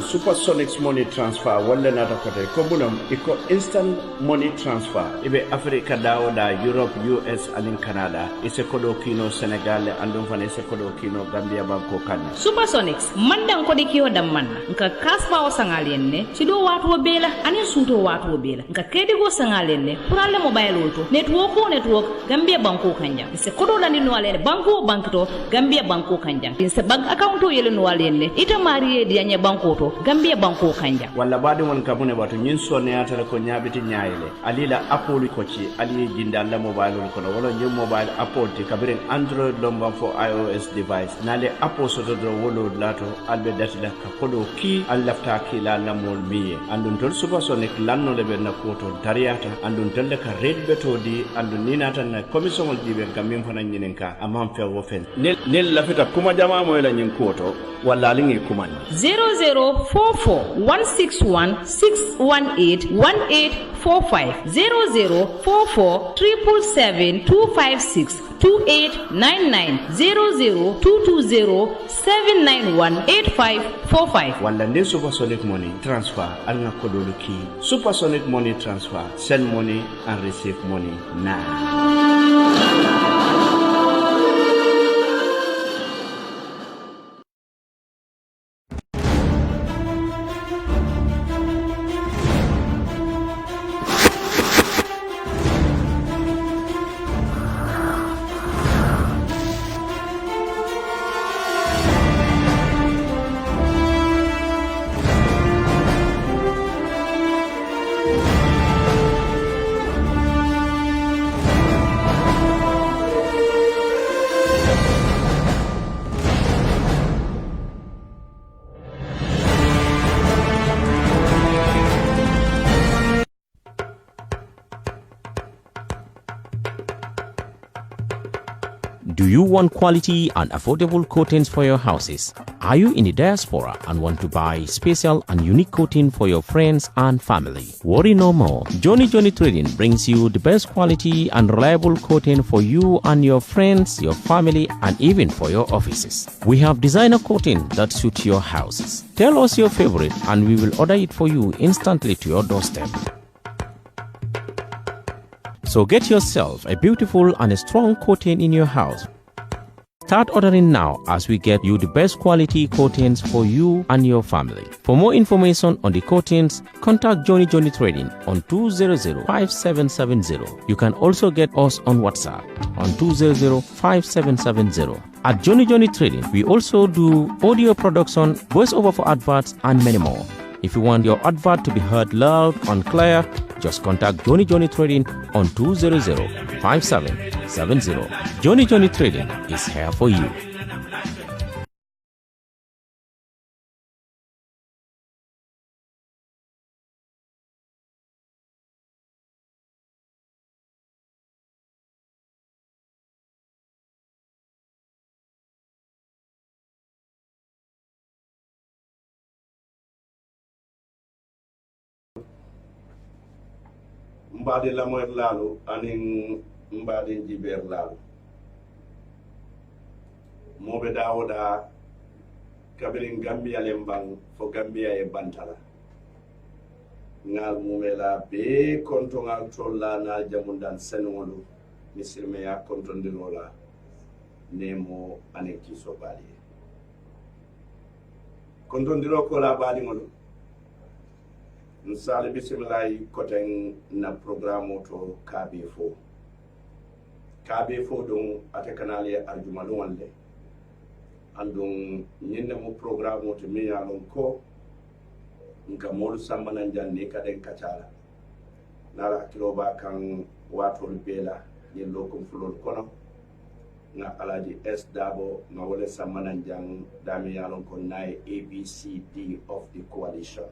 Supersonics money transfer wala nata kote ko bunam iko instant money transfer ibe Africa dawoda Europe US and Canada ise kodo kino Senegal andum fane ise kodo kino Gambia banko kan Supersonics mandan kodi kiyo dammanna nka kasba o sangalenne sido watu bela ani suto watu bela nka kedi go sangalenne puralle mobile woto network Gambia banko kanja ise kodo lani no ale banko bankto Gambia banko kanja ise bank account yele no alenne ita mariye dianya banko to Gambia banko kanja walla bade won kabune wato nyin sonne atara ko nyabiti nyaayile alila apple ko ci ali jinda la mobile ko wala nyum mobile apple ti kabiren android lomba for iOS device nale apple so do wolo lato albe datila ka kodo ki allafta ki la lamol miye andun tol Supersonic lanno lebe na koto dariyata andun telle ka red beto di andun ninata na commission wol dibe gamim fana nyinen ka amam fe wo fen nel lafita kuma jama mo la nyin koto walla lingi kumani 0044-161-618-1845 0044-777-256-2899 00-220-791-8545 walla nde Supersonic money transfer alga kodolu ki Supersonic money transfer send money and receive money now. Do you want quality and affordable coatings for your houses? Are you in the diaspora and want to buy special and unique coating for your friends and family? Worry no more. Johnny Trading brings you the best quality and reliable coating for you and your friends, your family, and even for your offices. We have designer coating that suits your houses. Tell us your favorite and we will order it for you instantly to your doorstep. So get yourself a beautiful and a strong coating in your house. Start ordering now as we get you the best quality coatings for you and your family. For more information on the coatings, contact Johnny Trading on 200-5770. You can also get us on WhatsApp on 200-5770. At Johnny Trading, we also do audio production, voiceover for adverts, and many more. If you want your advert to be heard loud and clear, just contact Johnny Trading on 200-5770. Johnny Trading is here for you. mbade lamoy lalu anin mbade jiber lalu mobe dawoda kabirin Gambia lembang fo Gambia e bantala ngal mumela be konto ngal tolla na jamundan senolu misilme ya konto ndilola nemo aneki so bali konto ndilo ko la bali ngolo nsale bisimilahi koten na programme to KB4 don ate kanale arjumalu wande andun nyinne mo programme to mi yalon ko nka molu sambana janne kaden kacala nala kiloba kan wato bela yen lokum fulol kono na alaji S dabo na wole sambana jang dami yalon ko nay ABCD of the coalition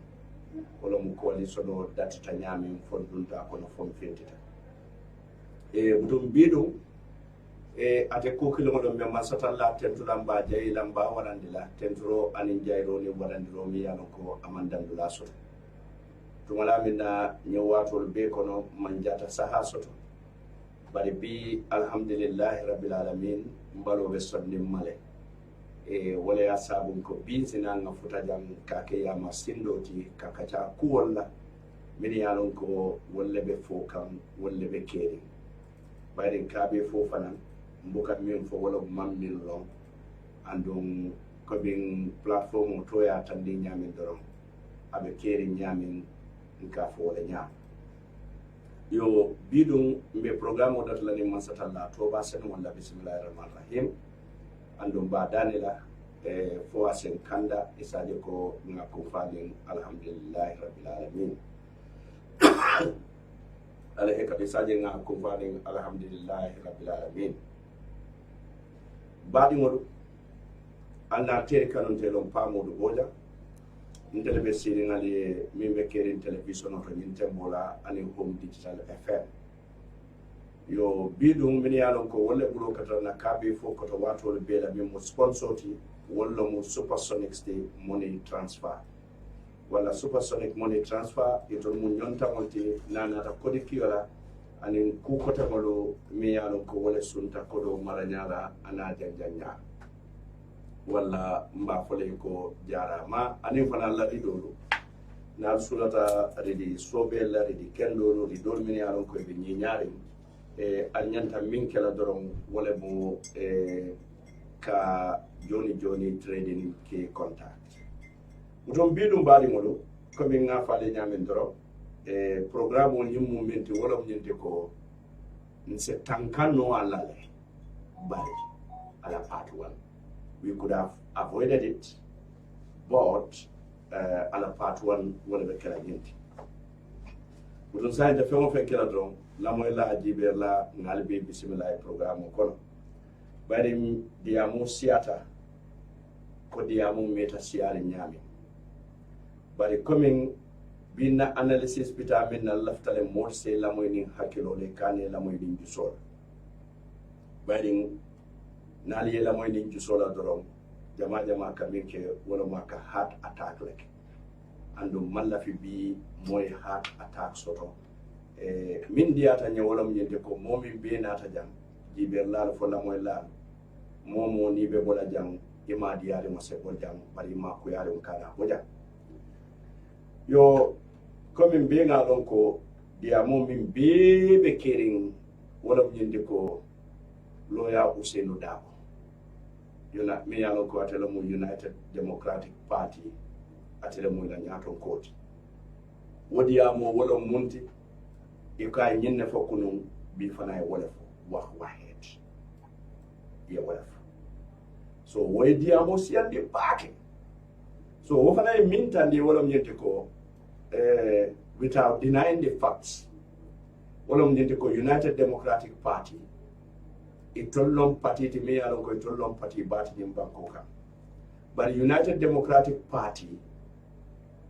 wala mu coalition o datita nyami fondunta kono fon fentita budum bidu ate ko kilo do me masata la tentu lamba jay lamba warandila tenturo anin jayro ni warandiro mi yano ko amandandula so to wala minna nyawatol be kono manjata saha soto bari bi alhamdulillah rabbil alamin mbalo be sonni male wala ya sabun ko binsina nga futa jam kake ya masindoti kakacha kuwalla mini yalon ko walla be fo kam walla be keri bayrin kabe fo fanan mbuka min fo wala mammin lon andum ko bin platform to ya tandi nyamin doron abe keri nyamin nka fo wala nyam yo bidum mbe programme o datla ni mansatalla to ba sen wala bismillahir rahmanir rahim andum ba danila fo asen kanda isaje ko nga ko fadin alhamdulillah rabbil alamin ala e ka isaje nga ko fadin alhamdulillah rabbil alamin badi modu anda tere kanon telon pamodu boja ndele be siri ngali mimbe kerin television to nyinte mola ani home digital fm yo bidum min yalon ko wolle bulo kata na kabe fo ko to wato le bela mi mo sponsor ti walla mo supersonic stay money transfer wala supersonic money transfer ito mo nyonta monti nana ta kodi kiyola ani ku ko tamalo mi yalon ko wolle sunta ko do maranyala ana janjanya walla mba fole ko jarama ani fana la idolo na sulata redi sobe la redi kendo ri dol min yalon ko be nyaari anyanta min kala doron wala mo ka joni trading ke contact uton bidum bali modo ko min nga faale nyamen doron programme on yimmu menti wala mo nyente ko nse tankano alale bali ala part 1 we could have avoided it but ala part 1 wala be kala nyenti uton sai da femo fe kala doron la moy la jibe la ngalbe bismillah programme kono bari diamu siata ko diamu meta siari nyami bari coming bina analysis bita min na laftale morse la moy ni hakilo le kane la moy din jusol bari nali la moy din jusola dorom jama kamike wala maka heart attack like andu mallafi bi moy heart attack soto min diata nyawolam nyende ko momi be nata jam jiber laal fo la moy laal momo ni be bola jam ima diare mo se bol jam bari ma ko yare on kana boja yo comme be ngalon ko dia momi be kering wala nyende ko loya Ousainou Darboe yona mi yalon ko atela mo United Democratic Party atela mo la nyaton koti wodi amo wala munti ika nyenne fo kunun bi fana wala fo wax wahet ya wala fo so wodi amo siande baake so wo fana minta ndi wala nyente ko without denying the facts wala nyente ko United Democratic Party itollom party ti me yalon ko itollom party bati nim banko kam but United Democratic Party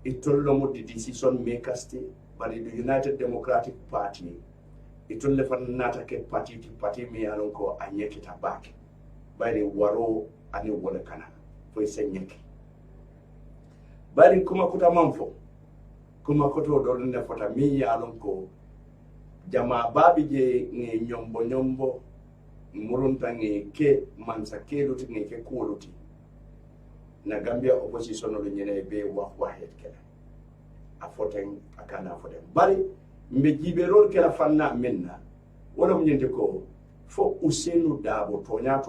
itollom the decision makers ti but the United Democratic Party itolle fan nata ke party me yalon ko anyeki tabaki bari waro ani wala kana fo senyeki bari kuma kuta manfo kuma koto do ne fota mi yalon ko jama babi je ngi nyombo murunta ngi ke mansa ke luti ngi ke kuluti na Gambia opposition no nyene be wax wahet kala a foten akana foten bari mbe jiberol kala fanna minna wala mnyende ko fo Ousainou Darboe tonya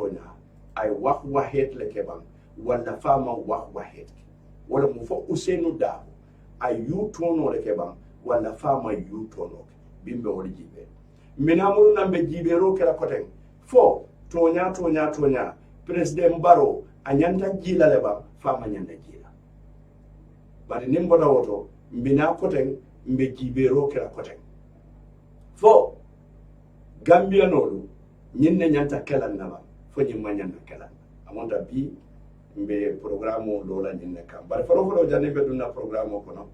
ay wax wahet le keban wala fama wax wahet wala mu fo Ousainou Darboe ay yu tono le keban wala fama yu tono bimbe wala jibe minamul nambe jibero kala koten fo tonya president Barrow anyanta jila leba fama nyanda jila bari nimbo da woto mbina koten mbe jibero kala koten fo Gambia nolu nyinne nyanta kala naba fo nyimma nyanda kala amonda bi mbe programme lola nyinne kam bari faro jane be dunna programme ko no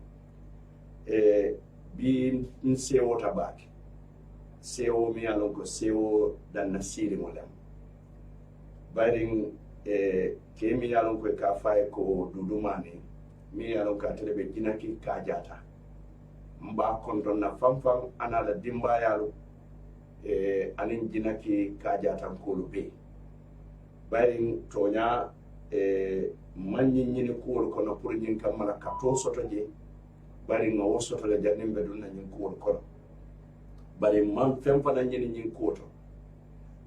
bi nse wota baki seo mi alon ko seo dan nasiri molam baring ke mi alon ko ka fay ko dudumani mi alon ka telebe jinaki ka jata mba konton na famfam anala dimba yalo anin jinaki ka jata ko lube baring tonya manñi ñini kuwol kono pour ñin kam mala ka to soto je bari nga wo soto le jannim be dun na ñin kuwol kono bari man fem fana ñini ñin kuwoto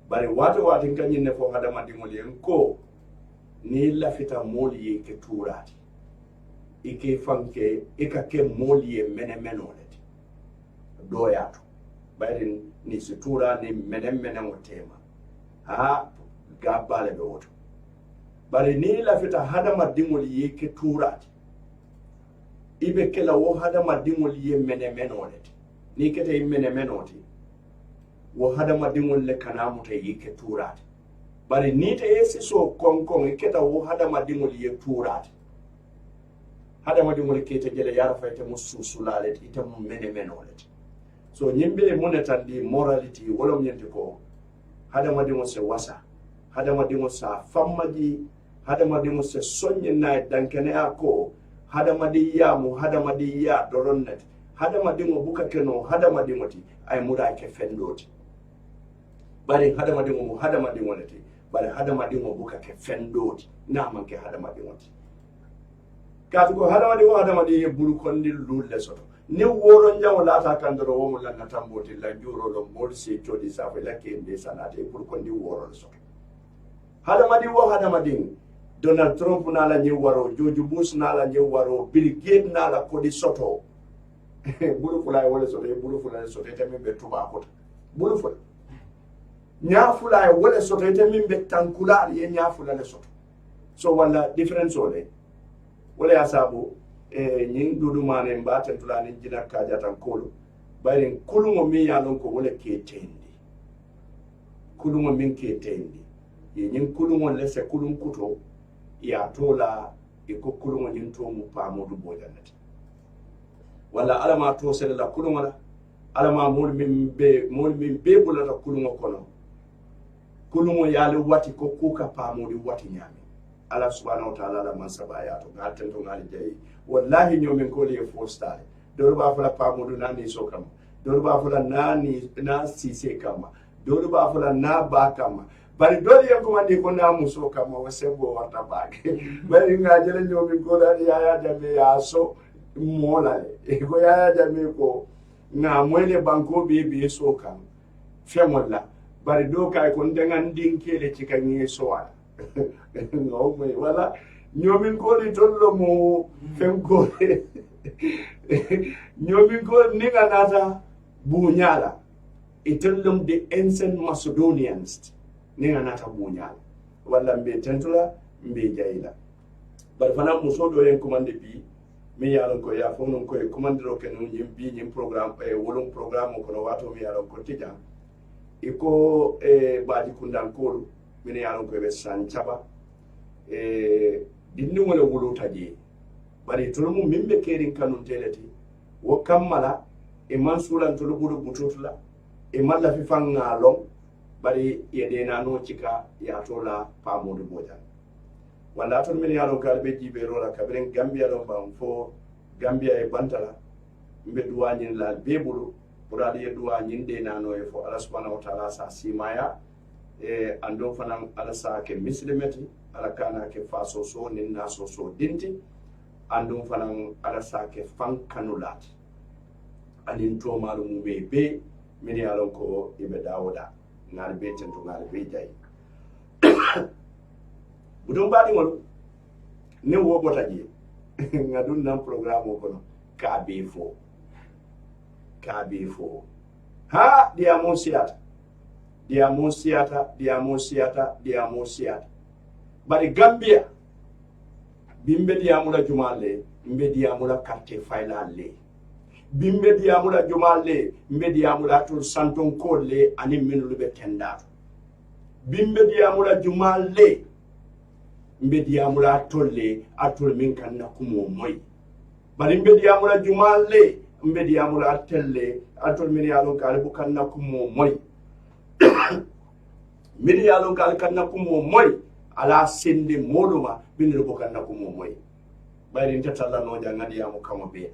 bari waati nga ñinne fo hadama dingol yen ko ni lafita moolu ye ke tuuraati ike fanke ika ke moolu ye mene menole ti doyaatu bari ni si tuura ni mene o tema ha ga bale be woto bari ni lafita hadama dingol ye ke tuuraati ibe kela wo hadama dingol ye mene menole ti ni kete mene menoti wo hadama dingol le kanamuta ye ke tuuraati bari ni te yesi so konkon iketa wo hadama dingol ye tuuraati hadama dingol kete jele yara fayte mususulale ite mu mene menole so nyimbe monetandi morality wolom nyente ko hadama dingol se wasa hadama dingol sa fammaji hadama dingol se sonye na dankene ako hadama di ya doronnet hadama dingol buka keno hadama dingoti ay muda ke fendoti bari hadama dingol leti bari hadama dingol buka ke fendoti na manke hadama dingoti katu ko hadama di bulu kondi lulle soto ni woro nyawo lata kandoro wo mulla natamboti la juro lo molsi todi safa la kende sanate bulu kondi woro soto hadama ding Donald Trump nala nyi waro George Bush nala nyi waro Bill Gates nala kodi soto bulu fulay wala soto bulu fulay soto temi be tuba ko bulu fulay nya fulay wala soto temi be tankula ye nya fulay soto so wala difference ole wala asabu nyin dudu mane mbate tulani jina kaja tankolo bari kulungo mi yalon ko wala ketendi kulungo min ketendi ye nyin kulungo lese kulun kuto ya tola iko kulungo nyin to mu pamodu bojanati wala alama to sele la kulungo la alama mol min be bulata kulungo kono kulungo yale wati ko kuka pamodu wati nyami Allah subhanahu wa ta'ala la mansaba ya to galten to ngali jayi wallahi nyomin ko le fostare do ba fala pamodu nani so kam do ba fala nani na sise kama do ba fala na ba kama bari dole yanko mandi ko na muso kama wasebo wata bage bari ngajele nyomin ko la ya jabe ya so mola ko ya jabe ko na mwele banko be so kam femolla bari do kay ko ndengan dinkele cikanye so wala no me wala nyomin ko li tollo mo fenko nyomin ko ninga nata bunyala itollum the ancient Macedonians ninga nata bunyala wala mbe tentula mbe jayila bar fana muso do yen commande bi mi yalon ko ya fonon ko e commande ro ken yimbi nyim programme wolum programme ko no wato mi yalon ko tijan iko baadi kundankolu mine yalon ko be sanchaba dinni wala wuluta je bari tulumu mimbe kerin kanun teleti wo kammala e mansulan tulubudu bututula e malla fi fanga long bari yedena no cika ya tola pamodu bojan wala ton min yalon kalbe jibe rola kabren gambia lon bam fo gambia e bantala mbe duwanyin la bebulu burade ye duwanyin de nano e fo Allah subhanahu wa ta'ala sa simaya ando fanan ala sa ke muslimati ala kana ke faso so ninna so dinti ando fanan ala sa ke fankanulat anin to malu mu be min yalon ko ibe dawoda ngal be tentu ngal be jay budum badi ngol ne wo botaji ngadun nan programme ko no KB4 ha dia monsiata bari Gambia bimbe diamula jumale mbe diamula carte failale bimbe diamula jumale mbe diamula tul santon kolle ani minulu be tendato bimbe diamula jumale mbe diamula tolle atul min kanna kumo moy bari mbe diamula jumale mbe diamula telle atul min yalon kale bu kanna kumo moy midi yalon kal kanna kumo moy ala sende moduma binir bo kanna kumo moy bari ntatalla no jangadi yamu kamo be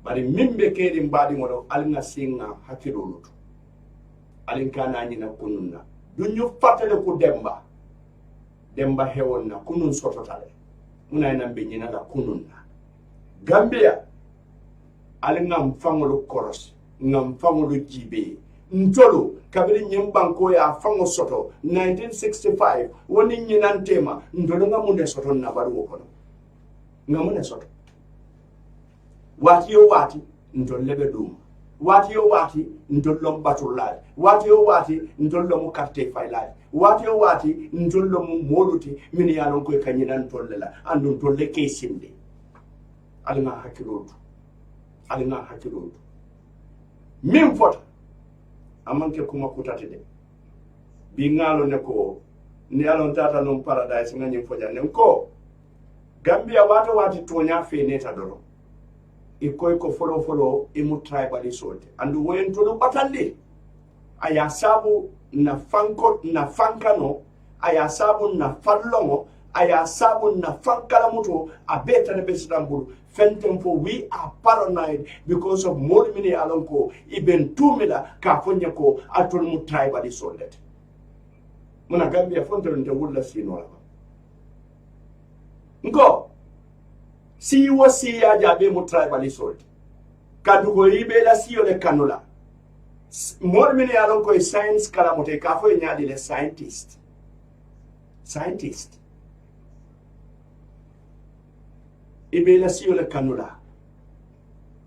bari mimbe kedi mbadi ngodo alna singa hakilo lutu alin kana nyina kununna dunyu fatale ku demba demba hewon na kunun sototale muna ina benyina la kunun na Gambia ali ngam fangolu koros ngam fangolu jibe ntolo kabiri nyimbanko ya fango soto 1965 woni nyinantema ndolo ngamunde soto na baru kono ngamunde soto wati yo wati ndol lebe dum wati yo wati ndol lom batulal wati yo wati ndol lom carte failal wati yo wati ndol lom moluti min ya lon ko kanyinan tolla andun tolle ke sinde alina hakilotu min fota amanke kuma kutati de bi ngalo ne ko ni alon tata non paradise ngani foja ne ko Gambia wati tonya feneta doro ikoy ko follow imu tribalism andu woyen to do batalli aya sabu na fankano aya sabu na fallongo aya sabu na fankala muto abeta ne besdambulu fentem for we are paranoid because of more mini alonko iben tumila ka fonya ko atol mu tribalism let muna Gambia fonto nte wulla sinola ngo si wasi ya jabe mu tribalism kadu ko ibe la siyo le kanula more mini alonko science kala mote ka fo nyaadi le scientist ibe la siyo le kanula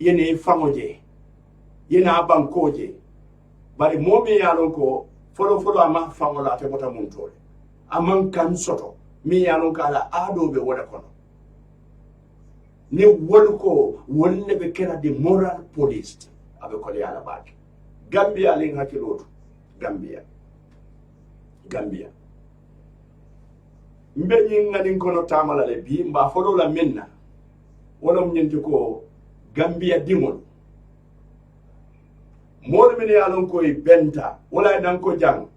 yene famoje yena bankoje bari momi alonko folo ama famola te bota muntore aman kan soto mi alonko ala ado be wada kono ni wolko wolle be kera de moral police abe ko yala baake Gambia ling hakilotu Gambia mbe ngani kono tamala le bi mba folo la menna wala mnyenti ko Gambia dimol mol min yalon ko benta wala dan ko jang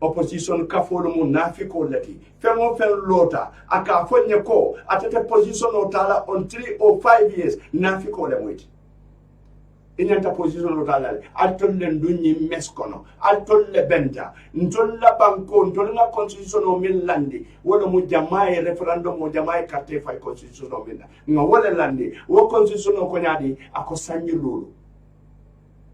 opposition kafolo mu nafiko lati fengo fen lota aka fonye ko atete position o tala on 3 or 5 years nafiko le moyti inyanta position o tala altol len dunyi meskono altol le benta ntol la banko ntol na constitution o min landi wala mu jamaay referendum o jamaay carte fay constitution o min nga wala landi wo constitution o ko nyaadi ako sanji lulu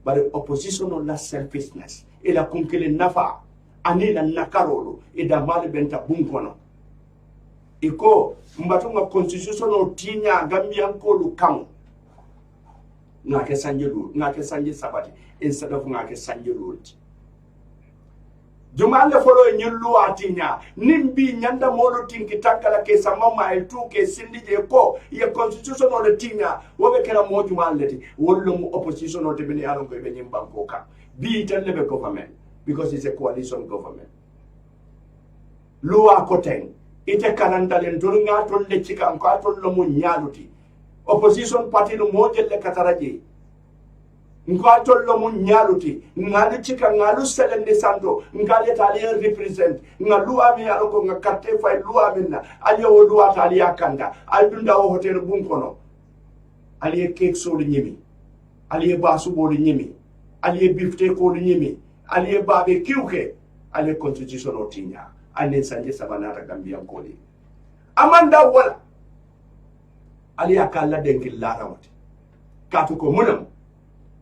bare opposition o la selfishness ila kunkele nafa anila nakarolo ida mali benta bunkono iko mbatunga constitution o tinya Gambia ko lu kam ngake sanje sabati instead of ngake sanje lulti jumale folo nyullu atinya nimbi nyanda molo tinki takala ke samama el tu ke sindije ko ye constitution o le tinya wobe kera mo jumaleti wollo mu opposition o tebeni alon ko be nyimba ko ka bi tan lebe government because it's a coalition government luwa koten ite kanandalen durunga tolle chika ko atollo mu nyaluti opposition party no mojelle kataraje ngwatollo mun nyaluti ngali chika ngalu selende santo ngali tali represent ngalu ami aloko ngakate fay luwa minna aliyo luwa tali yakanda aldunda o hotel bunkono aliye cake so nyimi aliye basu bo nyimi aliye bifte ko nyimi aliye babe kiuke aliye constitution otinya ane sanje sabanata Gambia koli amanda wala ali akalla denki larawati katu ko munam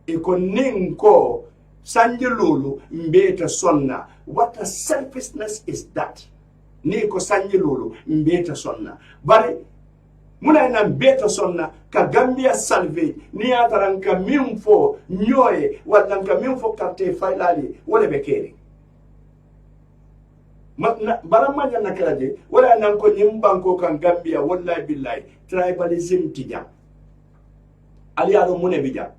iko ninko sanjilulu mbeta sonna. What a selfishness is that? Niko sanjilulu mbeta sonna bari muna ina mbeta sonna ka Gambia salve ni ataranka mimfo nyoye walanka mimfo karte failali wale bekeri baramanya nakalaje wala nanko nyimbanko kan Gambia wallahi billahi tribalism tijam aliado mune bijam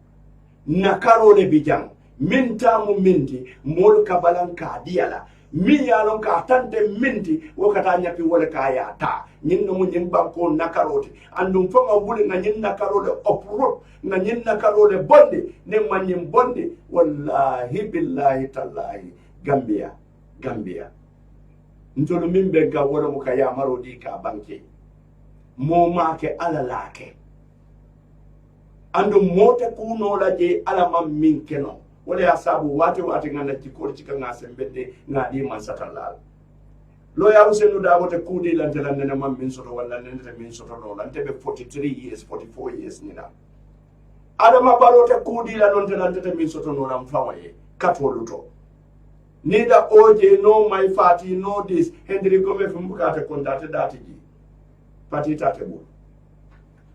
nakaro le bijam minta mu minti mol kabalan ka diala mi yalon ka tante minti wakata nyapi wala ka ya ta nyinno mu nyimbanko nakaroti andum fonga wuli na nyin nakaro le uproot na nyin nakaro le bonde ne manyim bonde wallahi billahi tallahi Gambia ntolu mimbe ga wala muka ya marodi ka banke mo make alalake andu mote kuno laje alama minkeno wala ya sabu wate ngana jikor cika ngase mbede ngadi man satalal lawyer Usenu Dabo te kudi lantela nene mam min soto wala nene min soto no lante be 43 years 44 years nina Adama Barrow te kudi la non te lante min soto no ram fawaye katoluto neither OJ no my party no this Henry Gomez fumukate kontate dati ji party tate bu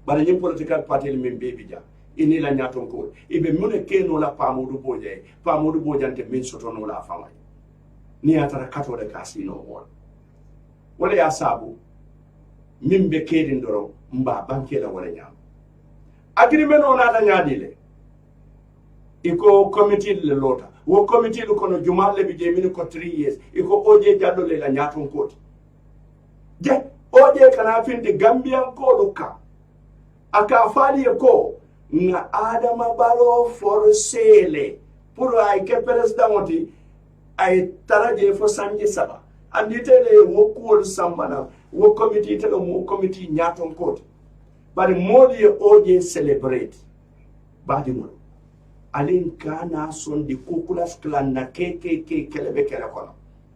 bana ñim political party min baby ja ini la nyaton ko ibe mune ke no la pamudu bojante min soto no la fawaye ni atara kato de kasino won wala ya sabu min be kedin doro mba banke la wala nyam agreement on ala nyaadile iko committee le lota wo committee lu kono jumalle bi je min ko 3 years iko oje jaddo le la nyaton koti je oje kana finde gambian ko luka aka fali ko nga Adama Barrow forcele pour ay ke president woti ay taraje fo sanje saba andi tele wo kuwol sambana wo committee tele mo committee nyaton kote bari modi oje celebrate badi mo alin kana son di kukulas clan na KKK kelebe kele kono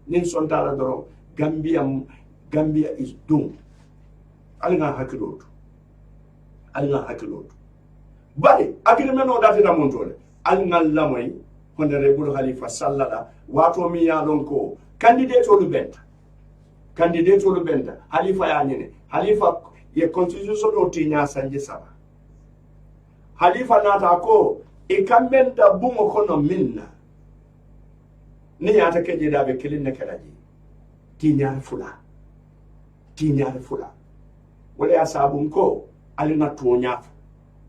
nin son tala doro Gambia is doomed alina hakilotu bari agreement o dati na montole alina lamoy honorable Halifa Sallah wato mi ya lon ko candidate olu benta Halifa ya nyene Halifa ye constitution do tinya sanje saba Halifa nata ko e kambenta bungo kono minna ni ata keje dabe kilinne kalaji tinya fula wala ya sabun ko alina tonya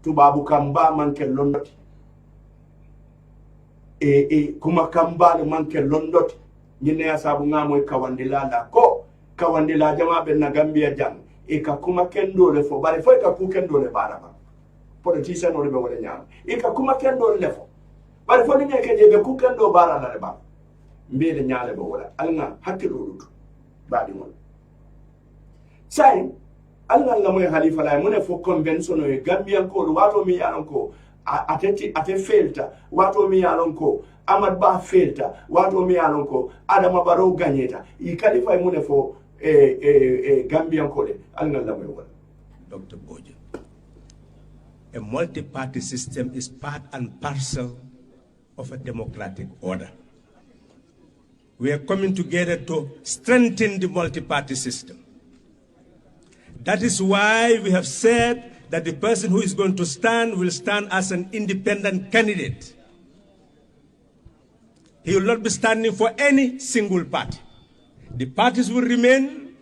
tubabu kamba manke londoti kuma kambale manke londoti nyine ya sabu ngamo kawandila ko kawandila jama be na Gambia jang ka kuma kendole fo bare fo ka ku kendole baraba politician o be wala nyam ka kuma kendole lefo bare fo ni ke je be ku kendo barana le ba mbele nyaale be wala alna hakkilu dutu badi mon sai alna la moy Halifa la mo ne fo convention o Gambian ko wato mi yaron ko ate felta wato mi yalon ko Amad Ba felta wato mi yalon ko Adama Barrow gagneta I Khalifa mu ne fo Gambian ko le alna la moy wala Dr. Bojo, a multi-party system is part and parcel of a democratic order. We are coming together to strengthen the multi-party system. That is why we have said that the person who is going to stand will stand as an independent candidate. He will not be standing for any single party. The parties will remain,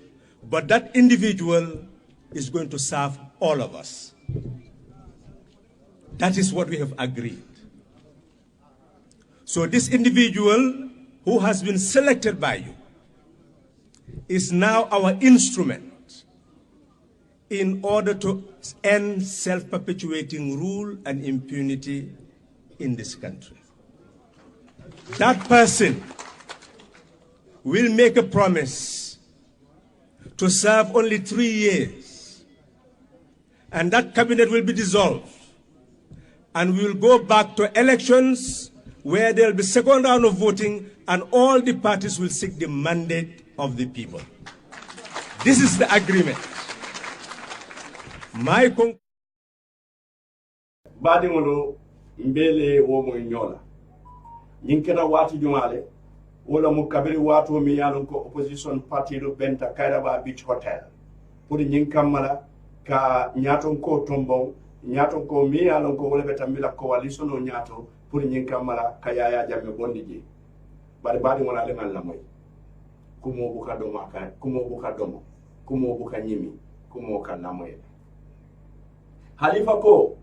but that individual is going to serve all of us. That is what we have agreed. So this individual who has been selected by you is now our instrument in order to end self-perpetuating rule and impunity in this country. That person will make a promise to serve only 3 years, and that cabinet will be dissolved, and we will go back to elections where there will be second round of voting, and all the parties will seek the mandate of the people. This is the agreement. My badi ngolo mbele wo mo nyola nyinkena wati jumale wala mu kabiri wato mi yalon ko opposition party do benta Kairaba Beach Hotel pour nyinkamala ka nyaton ko tombo nyaton ko mi yalon ko wala betambila coalition o nyato pour nyinkamala ka Yaya Jammeh bondiji badi ngona le ngal la moy kumo buka do maka kumo buka domo kumo buka nyimi kumo kan la moy Halifa ko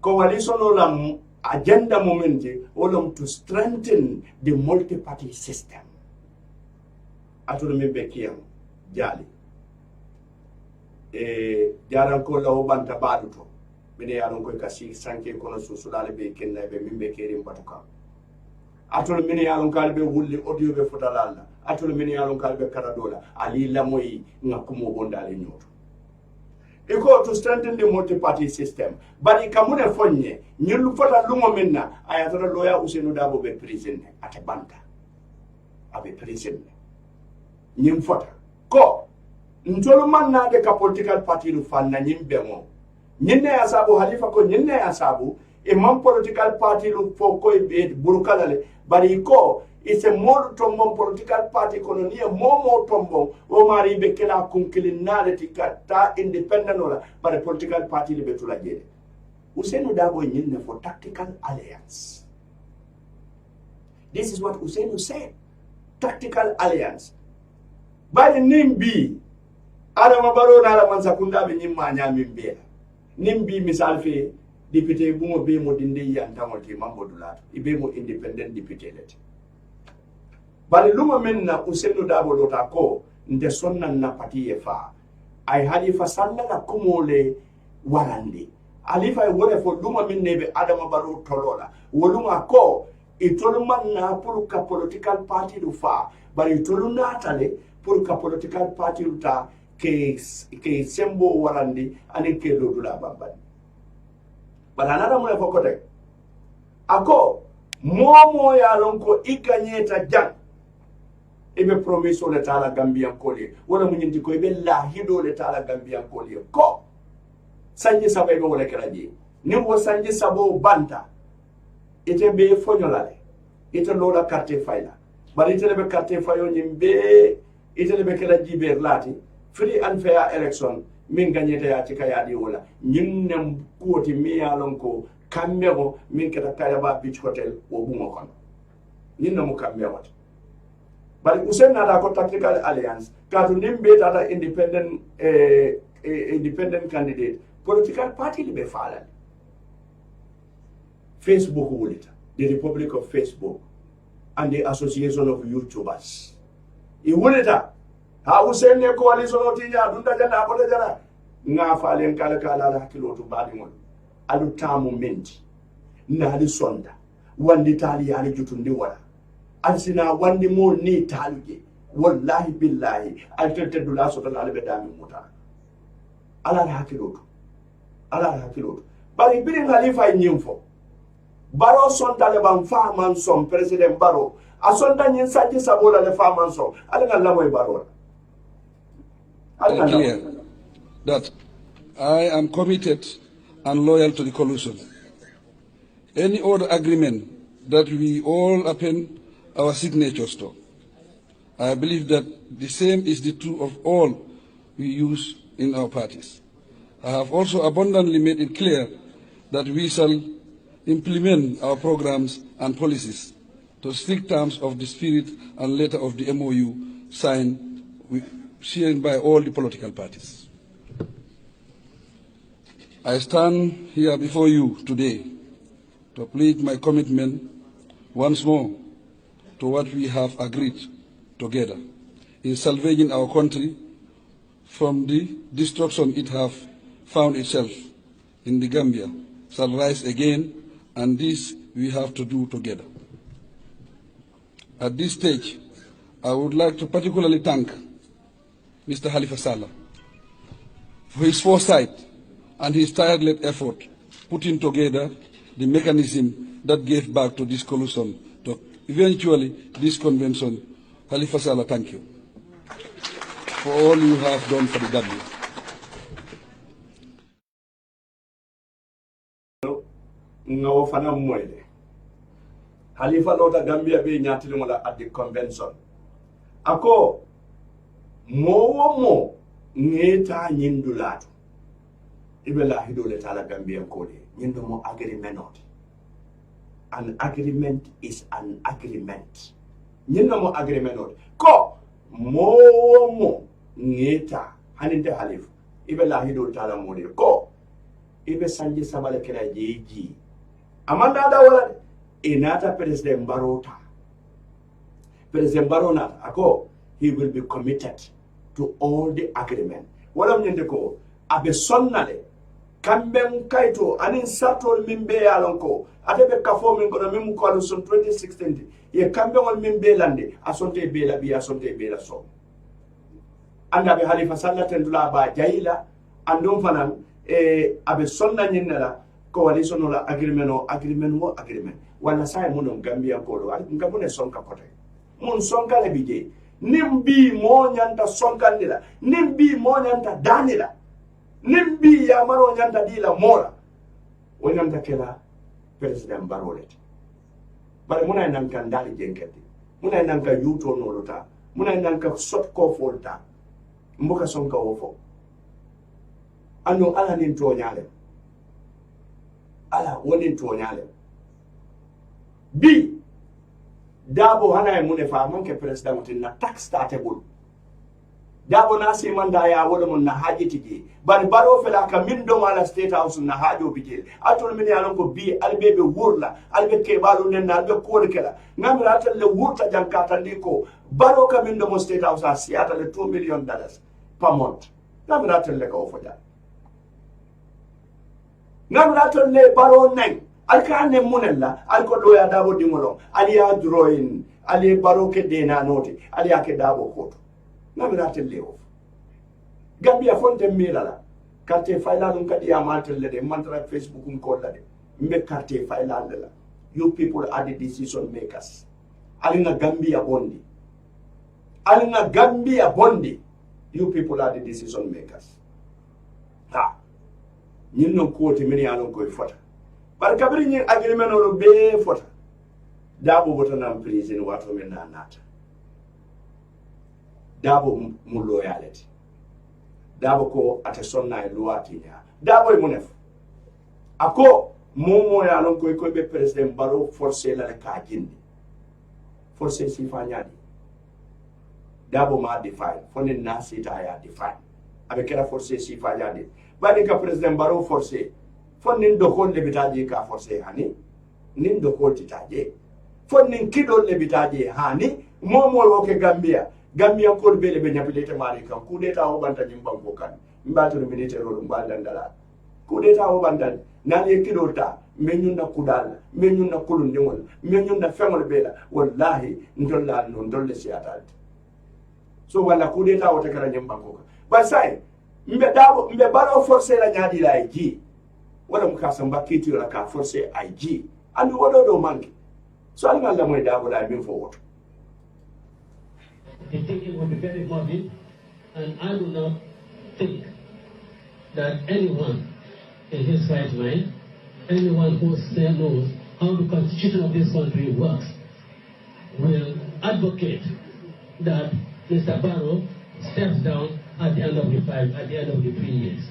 coalition olam agenda momenti olam to strengthen the multi-party system. Atulu mbekiam jali. Jaran ko law banta baduto. Mine yaron ko kasi sanke kono susulale be kenna be mimbe kerim batuka. Atulu mine yaron kalbe wulli audio be fotalalla. Atulu mine yaron kalbe karadola. Ali lamoyi ngakumo bondale nyoto. Iko to strengthen the multi-party system. But ikamune fonye, nyulu fota lungo minna, ayatara lawyer Usenu Dabo be prison, ate banta. Abe prison. ñim fota ko ntolu man na de ka political party lu fan na ñim bemo ñinne asabu halifa ko ñinne asabu e man political party lu fo koy be burukalale bari ko ise modu tombon political party kono ni momo tombon o mari be kela kunkilin naleti kata independent wala bari political party le betula jede Ousainou Darboe ñinne for tactical alliance. This is what Ousainou said. Tactical alliance. By the name B, Adama Barrow na la mansakunda be nyimma nyami mbela. Nimbi misal fe député bu mo be mo dinde yantamoti mambo dulato. Ibe mo independent député let. Bali luma menna Ousainou Darboe lota ko nde sonna na parti fa. Ay halifa salla la kumole warande. Alifa wole fo luma minne be Adama Barrow tolola. Woluma ko itolu man na pour ka political party du fa bari itolu natale pour ka political party uta ke sembo warandi ani ke do dula babani banana mo fo kote ako momo ya lonko ikanyeta jang ibe promise le tala Gambian koli wala mu nyinti ko ibe la hido le tala Gambian koli ko sanji sabe be wala kalaji ni wo sanji sabo banta ite be foñolale ite lola carte fayla bari ite be carte fayo nyimbe ite be kala jibe lati free and fair election min gagnete ya ci kaya di wala nyinnem koti mi yalon ko kamego min kata kaya ba beach hotel wo bu mo kon nyinna mu kamego bari Ousainou na ko tactical alliance katu nimbe tata independent candidate political party libe falal Facebook Wolita, the Republic of Facebook, and the Association of YouTubers. I Wolita, how send a coalition of Tia, Dunda Jana, Bodajana, Nafalen Kalakala, Kilo to Badimon, Alutamu Menti, Nadi Sonda, one Italian Jutundiwara, Alcina, one the more neat Talugi, Wallahi Billahi, I treated the last of the Alabedami Muta. Allah Hakilot. But he didn't have a nyimfo. Barrow son Taliban farman son President Barrow. A son Daniel Saji Sabola the farman son. I don't know Barrow. Clear that I am committed and loyal to the coalition. Any other agreement that we all append our signatures to, I believe that the same is the true of all we use in our parties. I have also abundantly made it clear that we shall implement our programs and policies to strict terms of the spirit and letter of the MOU signed by all the political parties. I stand here before you today to plead my commitment once more to what we have agreed together in salvaging our country from the destruction it has found itself in the Gambia shall rise again, and this we have to do together. At this stage, I would like to particularly thank Mr. Halifa Sallah for his foresight and his tireless effort putting together the mechanism that gave back to this coalition to eventually this convention. Halifa Sallah, thank you for all you have done for the Gambia. No fana moyle Halifa lota Gambia be nyatili mola at the convention ako mo ngeta nyindulatu ibela hidole tala Gambia kole nyindo mo agreement. An agreement is an agreement. Nyindo mo agreement ko mo ngeta haninte Halifa ibela hidole tala mole ko ibe sanje sabale kera jeji amanda da wala inata President Barota. President Barona ako he will be committed to all the agreement. Wala mnyende ko abe sonnale kamben kaito anin satol mimbe yalonko atebe kafo min kono mim ko alu son 2016 ye kamben on mimbe lande asonte bela bi asonte bela so anda be Halifa Sallah tendula ba jayila andum fanan abe sonna nyinela coalition la agreement wala sai munon Gambia ko lo ngabune sonka kote mun sonka le bije nimbi mo nyanta sonkandila nimbi mo nyanta danila nimbi ya maro nyanta dila mola o nyanta kela president Barolete bare muna nan kan dali jenkati muna nan ka yuto no lota muna nan ka sot ko folta mboka sonka wofo ano ala nin toñale ala wonin toñale bi dabo hana e mune fa manke president na tax statable dabo na si manda ya wala mun na haji tiji bari baro fela ka min do mala state house na hajo bije atol min ya ko bi albebe wurla albe ke balu nen na albe ko kala ngamra tal le wurta jankata ndiko baro ka min do mo state house asiata le $2 million per month ngamra tal le ko foja ngamra tal le baro neng alka ne munella alko do ya dabo dingolo ali ya drawing ali baro ke dena noti ali ya ke dabo koto ngamira telle o gambia fonte milala carte fayla dum kadi ya matelle de mantra facebook um kolla de mbe carte fayla la you people are the decision makers alina gambia bondi you people are the decision makers ha ñin non ko te min ya non koy fota bar kabri ñi agreement o be fota dabo botanam prison wato men na nata dabo mu loyalty dabo ko ate sonna e luwati nya dabo e munef ako momo ya lon koy be president Barrow forcer la ka jindi forcer si fanyadi dabo ma define fonni nasita ya define abe kera forcer si fanyadi badi ka president Barrow forcer fonni dokol le bitaji ka forcer hani nin dokol titaje fonni kidol le bitaji hani momo woke Gambia ko bele be nyapilete mari kan coup d'état o banta nyimbango kan mbato no militaire ro mbandandala coup d'état o banta nani kidolta menyunda kudal menyunda kulundingol menyunda fengol bela wallahi ndolla no ndolle siatat so wala coup d'état o takara nyimbango kan basai mbe baro forcer la nyadi la IG wala mukasa mbakiti la ka forcer IG andu wodo do manki so alga la moy dabo la min fo woto The thinking would be very morbid, and I do not think that anyone in his right mind, anyone who knows how the constitution of this country works, will advocate that Mr. Barrow steps down at the end of the 3 years.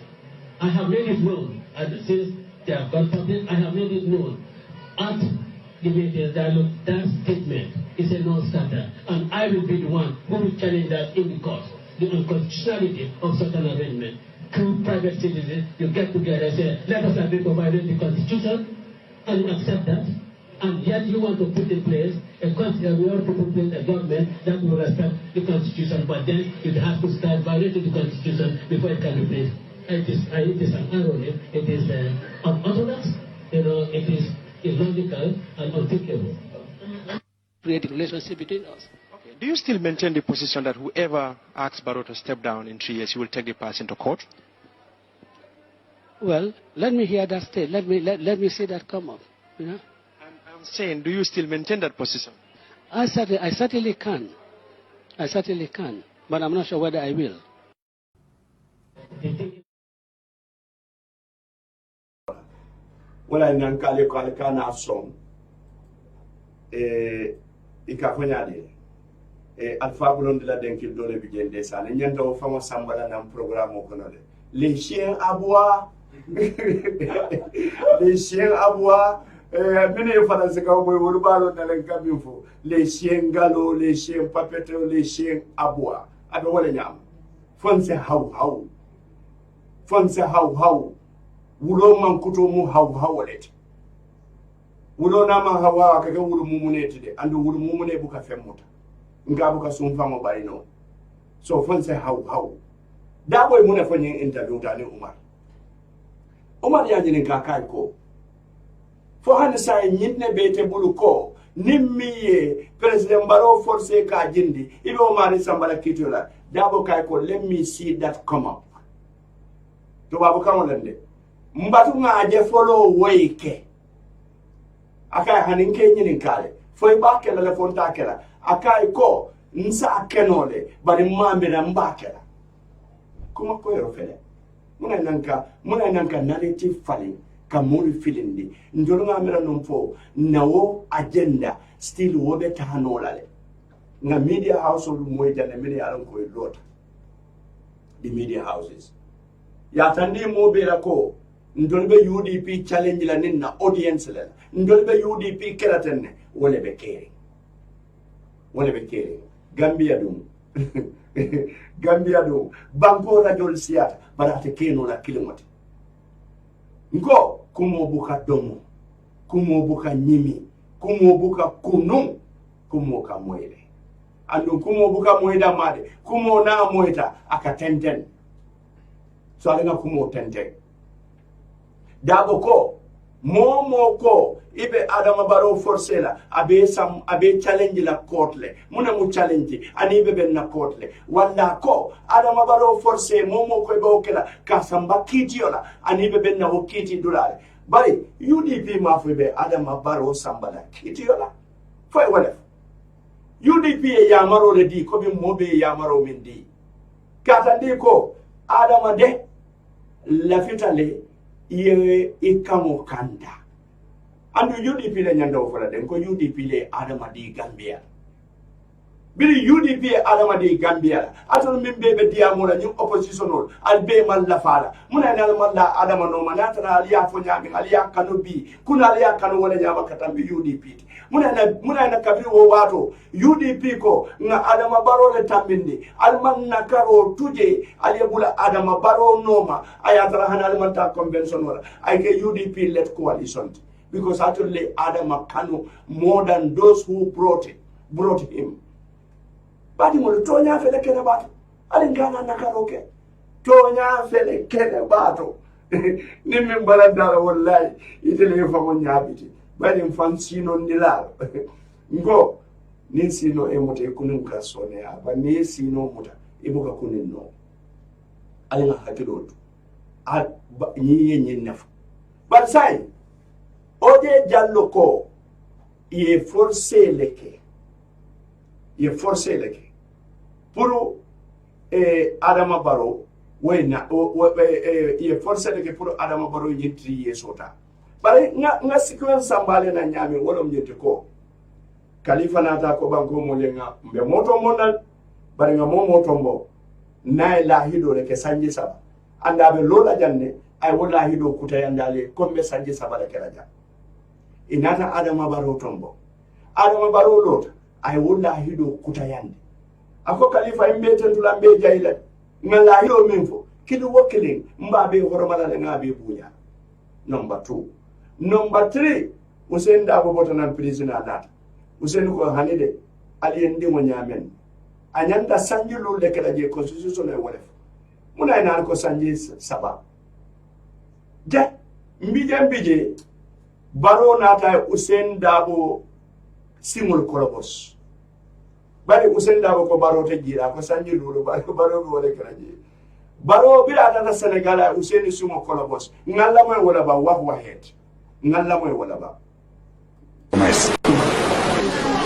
I have made it known, since they have gone public, I have made it known at the meetings that look, that statement is a non-starter, and I will be the one who will challenge that in the court, the unconstitutionality of such an arrangement. Two private citizens, you get together and say, let us agree to violate the constitution, and you accept that, and yet you want to put in place a government that will respect the constitution, but then it has to start violating the constitution before it can be placed. It is an irony, it is unorthodox, it is illogical and unthinkable. Create a relationship between us. Okay. Do you still maintain the position that whoever asks Barrow to step down in 3 years, you will take the person to court? Well, let me hear that state. Let me see that come up. I'm saying, do you still maintain that position? I certainly can. I certainly can, but I'm not sure whether I will. Wala nankale kale kana song ikafanyade alfa bulon de la denkil dole bi jende sa ne nyanda o fama sambala nam programme ko nole les chiens aboient les chiens aboient mine français ka moy wolu balo na len kabin fo les chiens gallo les chiens papeto les chiens aboient abe wala nyam fonse haw wulo man kuto mu hawlet wulo na man hawa ka ga wulu mumuneti de andu wulu mumune buka femmuta nga buka sumfa mo barino so fonse haw da boy mune fanyin interview tani Umar ya jinin ka kai ko fo han sai nyinne bete bulu ko nimmiye president Barrow force ka jindi ibo mari sambala kitola da bo kai ko let me see that come up to babu kan wonde mbatu ngaje follow wake akai hanin ke nyinin kale foi ba ke la fonta kala akai ko nsa kenole bari mambe na mbakela kuma ko yoro fele muna nanka narrative fali ka muri filindi ndolo ngamira nomfo nawo agenda still wobe tahanolale nga media household moja na media alon ko lot the media houses ya tandi mo be ko ndolbe UDP challenge la ninna audience la ndolbe UDP keraten wala be kere Gambia dum banko radio siata barate keno la kilomita ngo kumo buka domo kumo buka nyimi kumo buka kunu kumo ka mwele ando kumo buka mweda made kumo na mweta akatenten so alenga kumo tenten dabo ko momo ko ibe Adama Barrow forcela abe challenge la court le muna mu challenge ani be ben na court le wala ko Adama Barrow force momo ko be okela kasamba kitiola ani be ben na hokiti dollar bari UDP ma fu be Adama Barrow sambala kitiola foi wala UDP e yamaro le di ko be mobe yamaro min di katandi ko Adama de la fitale ye ikamo kanda andu UDP le nyando fola den ko UDP le Adama di Gambia bili UDP Adama di Gambia atol min bebe diamola ñu oppositionol al be mal la fala muna nal malla Adama no manata aliya fo nyami aliya kanu bi kuna aliya kanu wala nyama katambi UDP muna na kabiri wo wato UDP ko nga Adama Barrow le tambindi alman nakaro tuje aliyabula Adama Barrow noma ayatara hanal manta convention wala ayke UDP led coalition because actually Adama Kanu more than those who brought him. But mo tonya fele kene bato. Alingana nakaroke. Tonya fele kene bato. Nimi mbaladala wallahi itele famo nyabiti. Bali mfansino ndilalo. Ngo ni sino emote kunun kasone aba ni sino muta ibuka kunin no. Alinga hakidoto. Nyiye nyenafu. But say Ode Jallo ko ye forcé leke pour Adama Barrow wena ye forcé leke pour Adama Barrow yentri ye sota bare nga sequence sambale na nyame wala mnyete ko Khalifa nata ko banko mo lenga mbe moto monal bare nga moto mbo na lahido leke sanje saba anda be lola janne ay wala hido kutayandale kombe sanje saba leke raja inata Adama Barrow tombo Adama Barrow lota ay wala hido kutayande ako Khalifa imbete tulambe jayla ngala hido minfo kidu wokiling mbabe horomala ngabe bunya number 2 number 3 usenda abo botanan prisoner data usendu ko hanide aliendi mo nyamen anyanda sanjulu lekela je constitution e wolef muna ina ko sanji saba je mbije Barrow nata Usain Dabo simul kolobos bari Usain Dabo ko Barrow te jira ko sanji lulu Barrow ko wala karaje Barrow bila tata Senegal Usain sumo kolobos ngalla moy wala ba wax waxet ngalla moy wala ba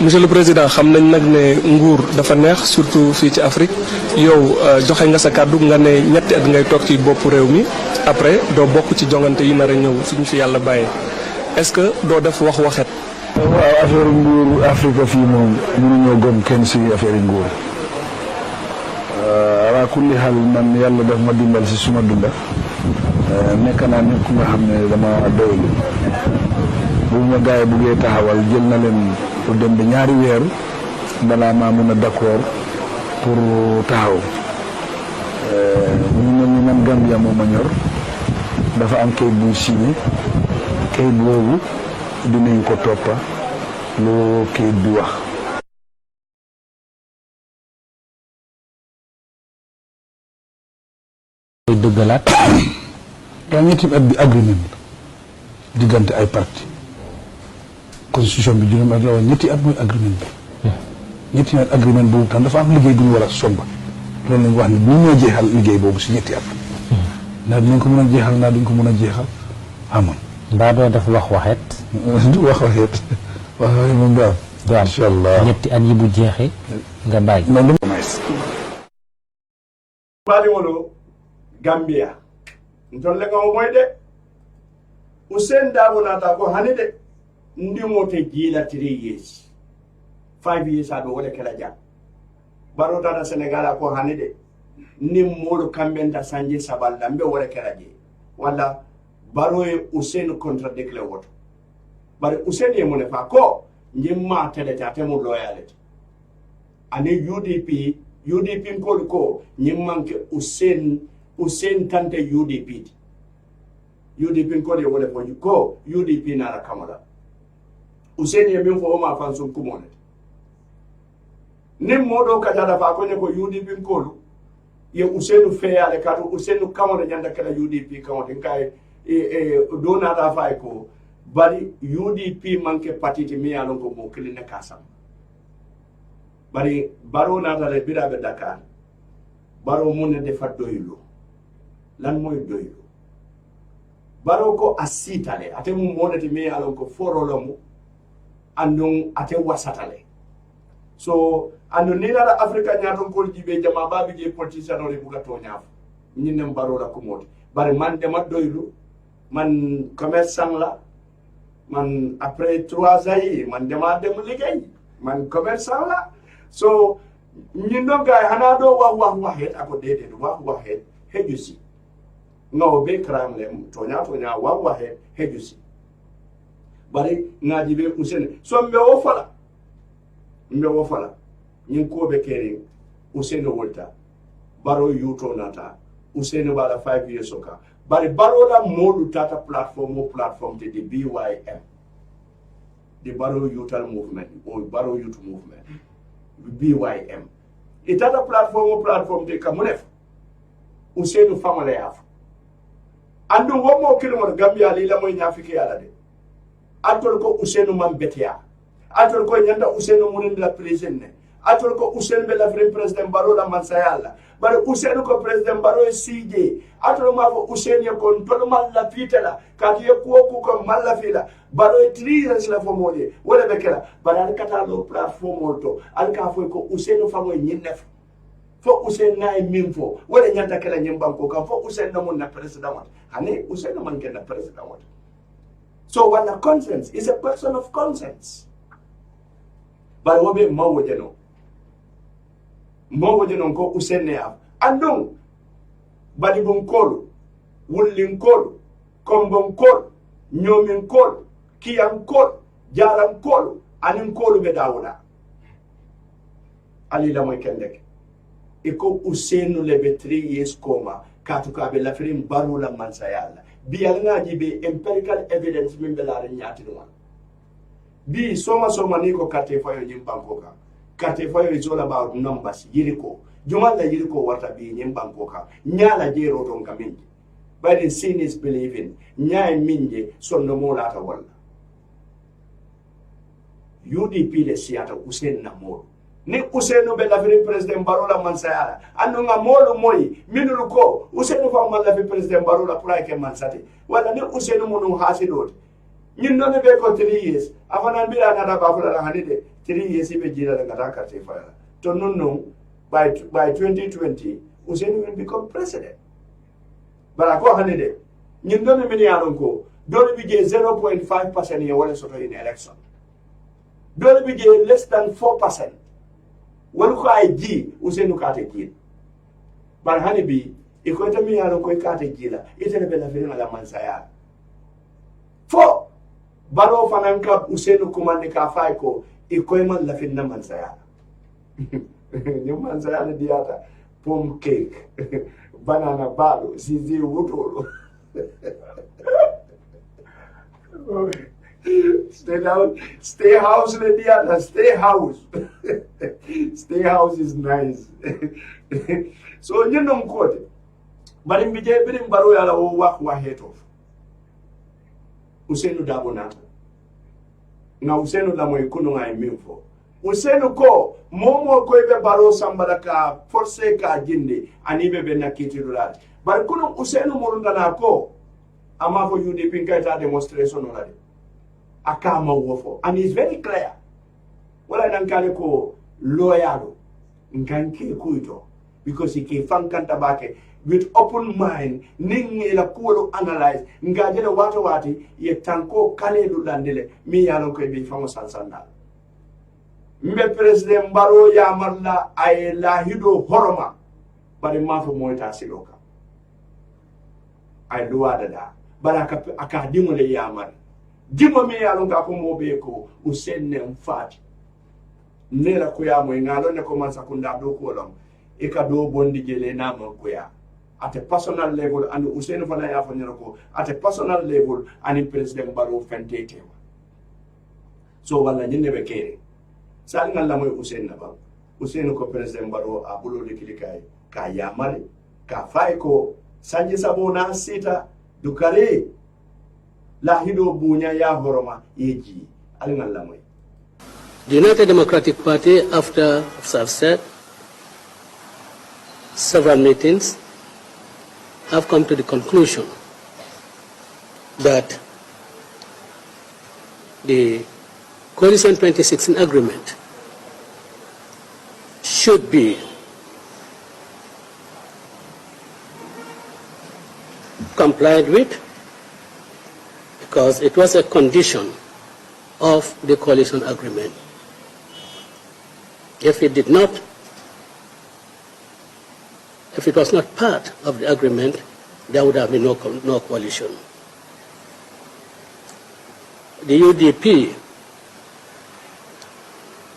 Monsieur le Président xam nañ nag ne nguur dafa neex surtout fii ci Afrique yow joxe nga sa kàddu nga ne ñetti at ngay toog ci bopp réew mi après doo bokk ci jongante yi nar a ñëw suñu fi yàlla bàyyee est-ce que doo def wax waxet waaw affaire nguur Afrique fii moom mënuñoo gëm kenn si affaire nguur ala kulli xaal man yàlla daf ma dimbal si suma dunda nekk naa nit ku nga xam ne dama doylu bu ma gars yi buggee taxawal jël na leen pour dem ba ñaari weer balaa maa mun a d'accord pour taxaw ñu ne ñu man Gambia moo ma ñor dafa am kayit bu signé kayit boobu dinañ ko toppa lu kayit bi wax koy dëggalaat yaa ñetti at bi agreement diggante ay parti constitution bi juróom at la woon ñetti at mooy agreement bi ñetti at agreement boobu tam dafa am liggéey bu ñu war a somba loolu lañ wax ni bu ñu jeexal liggéey boobu si ñetti at ndax dinañ ko mën a jeexal ndax duñ ko mën a jeexal amoon mbaa doo def wax waxet du wax waxet wax waxet moom daal do am Inshallah. ñetti at yi bu jeexee nga bàyyi non bali wolo Gambia ntolle nga moy de Hussein Dabo nata ko hani de ndimo te jila 3 years 5 years ado wala kala ja baro tata Senegal ko hani de nim modu kambenta sanje sabal dambe wala kala je wala baro e Hussein contradict le woto bare Hussein ye mo ne fa ko nyimma tele ta temu loyalty ani UDP ko nyimmanke Hussein tante UDP ko de wala ko UDP na la kamala Hussein ye min fo ma fan sun kumone nim modo ka jada fa ko ne ko UDP ko ye Hussein fe ale ka to Hussein kamala nyanda kala UDP kamala kai do na da fa ko bari UDP manke patiti mi alon ko mo kiline kasam bari baro nata le birabe Dakar baro mun defa doylo lan moy doylo baro ko asitale ate mu monete mi alon ko forolomu andon ate wasatale so andon ni la Africa nyaton ko jibe jama babi je politician o buga to nyaaf nyinem baro la ko moti bari man de ma doylo man commerçant la man après 3 ans man dema dem liggéey man commerçant la so ñindo gay hana do wax het ako dede wax het hejusi no be kram lem tonya wax het hejusi bari ngaji be Hussein so mbe wo fala ñin ko be keri Hussein wolta baro yuto nata Hussein bala 5 years oka bari baro la modu tata platform te the BYM the Baro Youth Movement or Baro Youth Movement BYM itata platform te kamunef Hussein famale yaf andu womo kilimo Gambia li la moy ñafike yalla de atol ko Hussein man betia atol ko nyanda Hussein munin la president atol ko Hussein be la president Baro la mansayalla bare Hussein ko president Baro CJ atol ma ko Hussein ko tolo mal la fitela kati ko mal la fila Baro 3 years la fomole wala bekela bare kata lo platform to alka fo ko Hussein famo nyinef fo Hussein na minfo wala nyanta kala nyimbanko kan fo Hussein na mun na president wat hani Hussein man ken na president wat so wala conscience is a person of conscience bare wobe mawojeno ko Hussein ne am andon badi bon kol wullin kol kombon kol nyomin kol kiyan kol jaran kol anin kol be dawula ali la moy kendek iko Hussein le be 3 years koma katuka be la firim barula mansayalla bi alngaji be empirical evidence min be la nyati no bi soma ni ko kate fayo nyimbankoka kate fayo is all about numbers yiriko jumal la yiriko warta bi nyimbankoka nyala jero don kaminji but in sin is believing nyay minje sonno mo lata wala UDP le siata Hussein na mo ni Hussein be la fi president Barola mansayala anu nga molu moy minulu ko Hussein fa mal la fi president Barola pour ay ke mansate wala ni Hussein mo no hasidot ñun non be ko 3 years afana mbira na da bafula la hanide 3 years be jira la ngata karte fa to non by 2020 Hussein will become president bara ko hanide ñun non mi yaron ko do bi je 0.5% ye wala soto in election do bi je less than 4% wal ko ay ji Hussein ka te ji bara hanibi e ko tami yaron ko ka te ji la ite be la firina la mansaya fo Baro fananka Hussein kumande ka fay ko ikoyman la finna man saya ñu man saya le diata pom cake banana balo zizi wutolo stay house le diata stay house is nice so ñu nom ko de bari mbi je birim baro yala wo wax heto Hussein Dabo nata na Hussein la moy kunu ngay minfo Hussein ko momo ko be Baro sambala ka force ka jinde ani be na kitirulat bar kunu Hussein mo ndana ko ama fo UDP kayta demonstration wala de akama wofo and it's very clear wala nan kale ko loyalo nganke kuito because he fankanta bake with open mind ningi la kuolo analyze ngajele wati ye tanko kale landele mi yalon ko be famo sansanda mbe president Barrow ya marla ay lahido horoma bari mafo moyta siloka ay duwada da baraka aka dimole ya mar dimo mi yalon ka ko mobe ko usenne mfati nera ko ya moy ngalo ne ko man sakunda do ko lom e ka do bondi jele na mo ko ya at a personal level and Usain fana ya fanya ko at a personal level and president Barrow fentete so wala nyine be kere sal ngalla moy Usain na ba Usain ko president Barrow a bulo de kilikai ka ya mari ka fay ko sanje sabona sita dukare la hido bunya ya horoma yeji al ngalla moy the United Democratic Party, after I've said several meetings, have come to the conclusion that the Coalition 2016 agreement should be complied with because it was a condition of the coalition agreement. If it did not, if it was not part of the agreement, there would have been no coalition. The UDP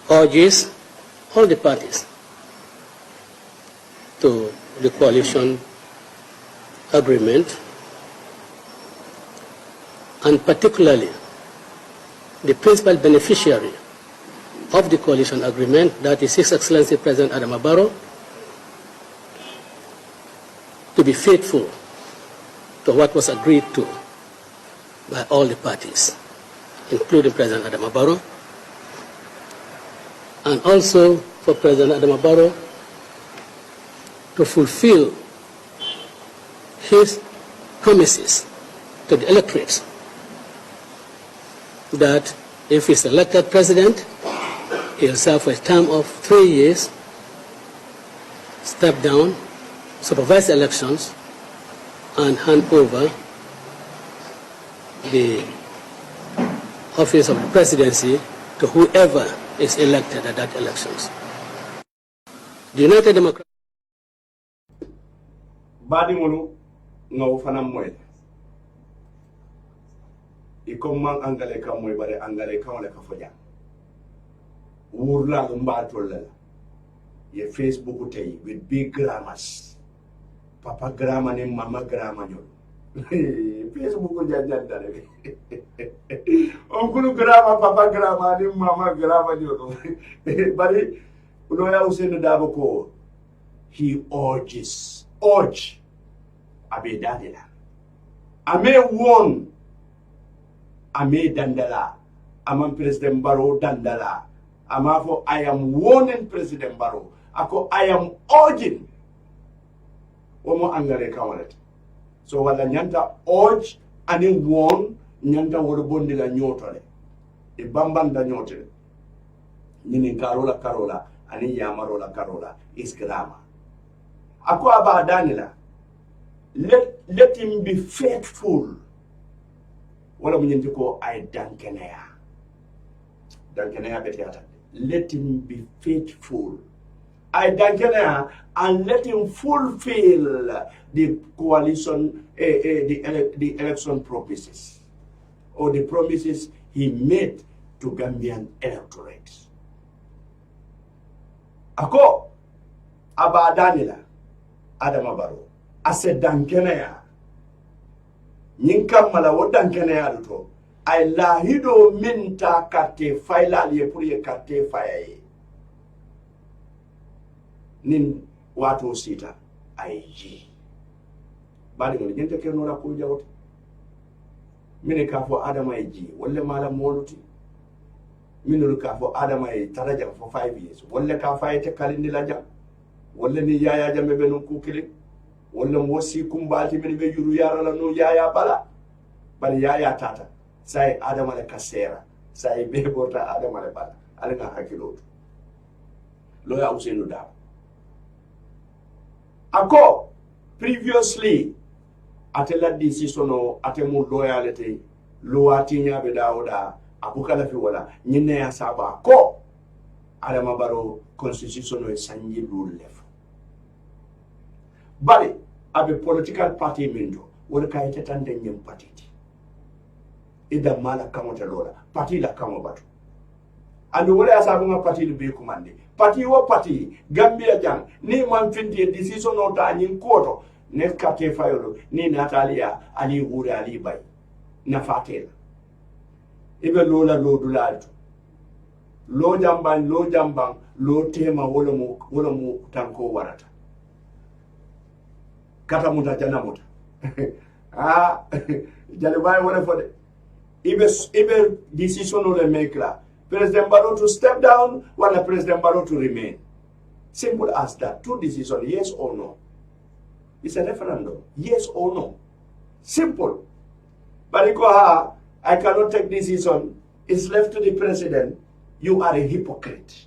urges all the parties to the coalition agreement, and particularly the principal beneficiary of the coalition agreement, that is His Excellency President Adama Barrow, to be faithful to what was agreed to by all the parties, including President Adama Barrow, and also for President Adama Barrow to fulfill his promises to the electorate that if he's elected president, he'll serve for a term of 3 years, step down, supervise elections, and hand over the office of the presidency to whoever is elected at that elections. The United Democratic Badi mulu ngaw fanam moy ikom man angale kam moy bare angale kam wala ka foja wurla mba tolla ye Facebook tay with big grammars papa grammar ni mama grammar ñol Facebook janjan dare on kunu grammar papa grammar ni mama grammar ñol bari uno ya Usain Dabo ko he urge abe dadila ame won ame dandala amam President Barrow dandala amafo I am warning President Barrow ako I am urging omo angare kawalet so wala nyanta urge ani won nyanta woro bondila nyotole e bambanda nyotole nini karola ani yamarola karola is grammar ako aba danila let him be faithful wala munyenti ko ay dankenaya betiata let him be faithful ay dankenaya and let him fulfill the coalition the election promises or the promises he made to Gambian electorate ako aba danila Adama Barrow ase dankenaya nyinkam mala wo dankenaya duto ay lahido minta karte fayla liye pour ye karte faye nin wato sita ay ji bari ngol nyente kerno la ko jawt mine ka fo Adama ay ji wala mala moluti minul ka fo Adama ay taraja for 5 years wala ka fayete kalindi la jam wala ni yaya jambe be non kukile wala wosi kumbati min be yuru yara la no yaya bala bari yaya tata sai Adama le kasera sai be borta Adama le bala alenga hakilotu lawyer Usenu Dabo ako previously atela decision o atemu loyalty luwati nyabe dawoda abukala fi wala nyine ya saba ko Adama Barrow constitution o sanji rule lef bali abe political party mindo wala kayite tande nyem party ida mala kamota lola party la kamo batu ando wala asabu nga party be commande party wo party Gambia jang ni man finti decision o ta nyin koto ne kate fayolo ni Natalia ali wure ali bay na fatela ibe lola lo dulalto lo jambang lo tema wala mu tanko warata kata muta jana muta jale bay wala fode ibe decision o le make la President Barrow to step down wala President Barrow to remain. Simple as that. Two decisions, yes or no. It's a referendum, yes or no. Simple. But I cannot take decision. It's left to the president. You are a hypocrite.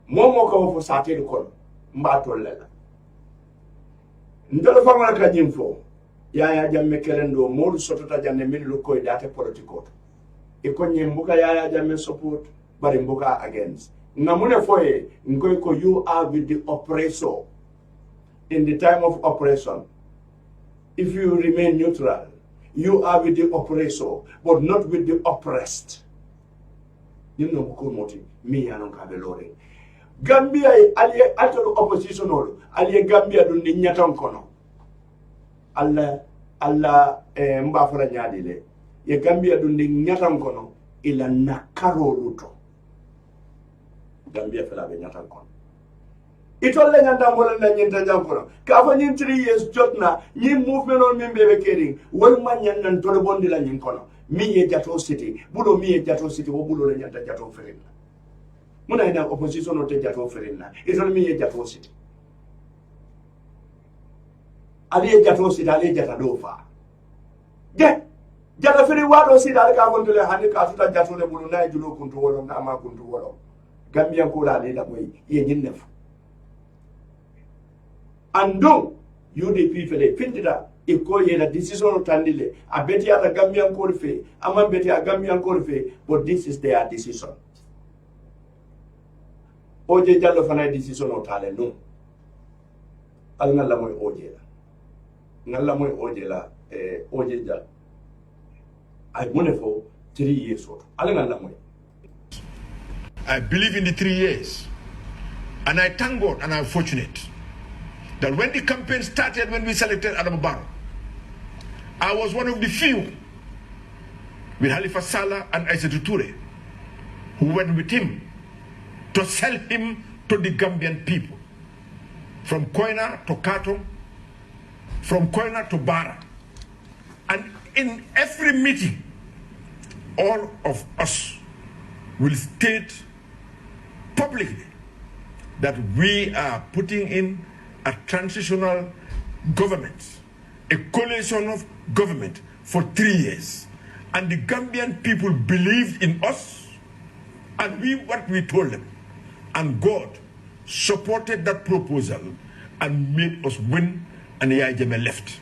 Momo ka wofo sate ko mbato lela. Ndolo fanga ka nyimfo. Ya jamme kelendo modu sotota janne min lu koy date politiko. Iko nyimbuka ya jamme support bari mbuka against. Namune foye ngoy ko you are with the oppressor in the time of oppression. If you remain neutral, you are with the oppressor, but not with the oppressed. You know Bukumoti, me anon kabelore. Gambia aliye atolo opposition olo, aliye Gambia dundi nyatan kono. Allah mbafura nyadile. Ye Gambia dundi nyatan kono ila nakaro luto. Gambia fela be nyatan kono. Itolle nyanda mola na nyenta jankono. Ka fa nyin 3 years jotna, nyi movement on mimbe be kering, wol man nyan nan tole bondi la nyin kono. Mi ye jato city, bulo mi ye jato city wo bulo le nyanta jato ferina. Muna ina opposition o te jato ferina. Itolle mi ye jato city. Ali ye jato city, ali ye jata dofa. Jata feri wado city ali ka kontole hani ka tuta jato le bulo na julo kuntu wolo na ama kuntu wolo. Gambia ko la le da boy ye nyinef. Ando UDP fele findida iko yela decision tandile abeti ata Gambian ko fe ama beti a Gambian ko fe, but this is their decision. Oje jallo fana decision o tale no al ngalla moy oje la oje jall ay monefo 3 years old al ngalla moy. I believe in the 3 years, and I thank God, and I'm fortunate that when the campaign started, when we selected Adama Barrow, I was one of the few with Halifa Sallah and Aissatou Touré who went with him to sell him to the Gambian people, from Koina to Kartong, from Koina to Bara. And in every meeting, all of us will state publicly that we are putting in a transitional government, a coalition of government for 3 years. And the Gambian people believed in us and what we told them. And God supported that proposal and made us win, and Yahya Jammeh left.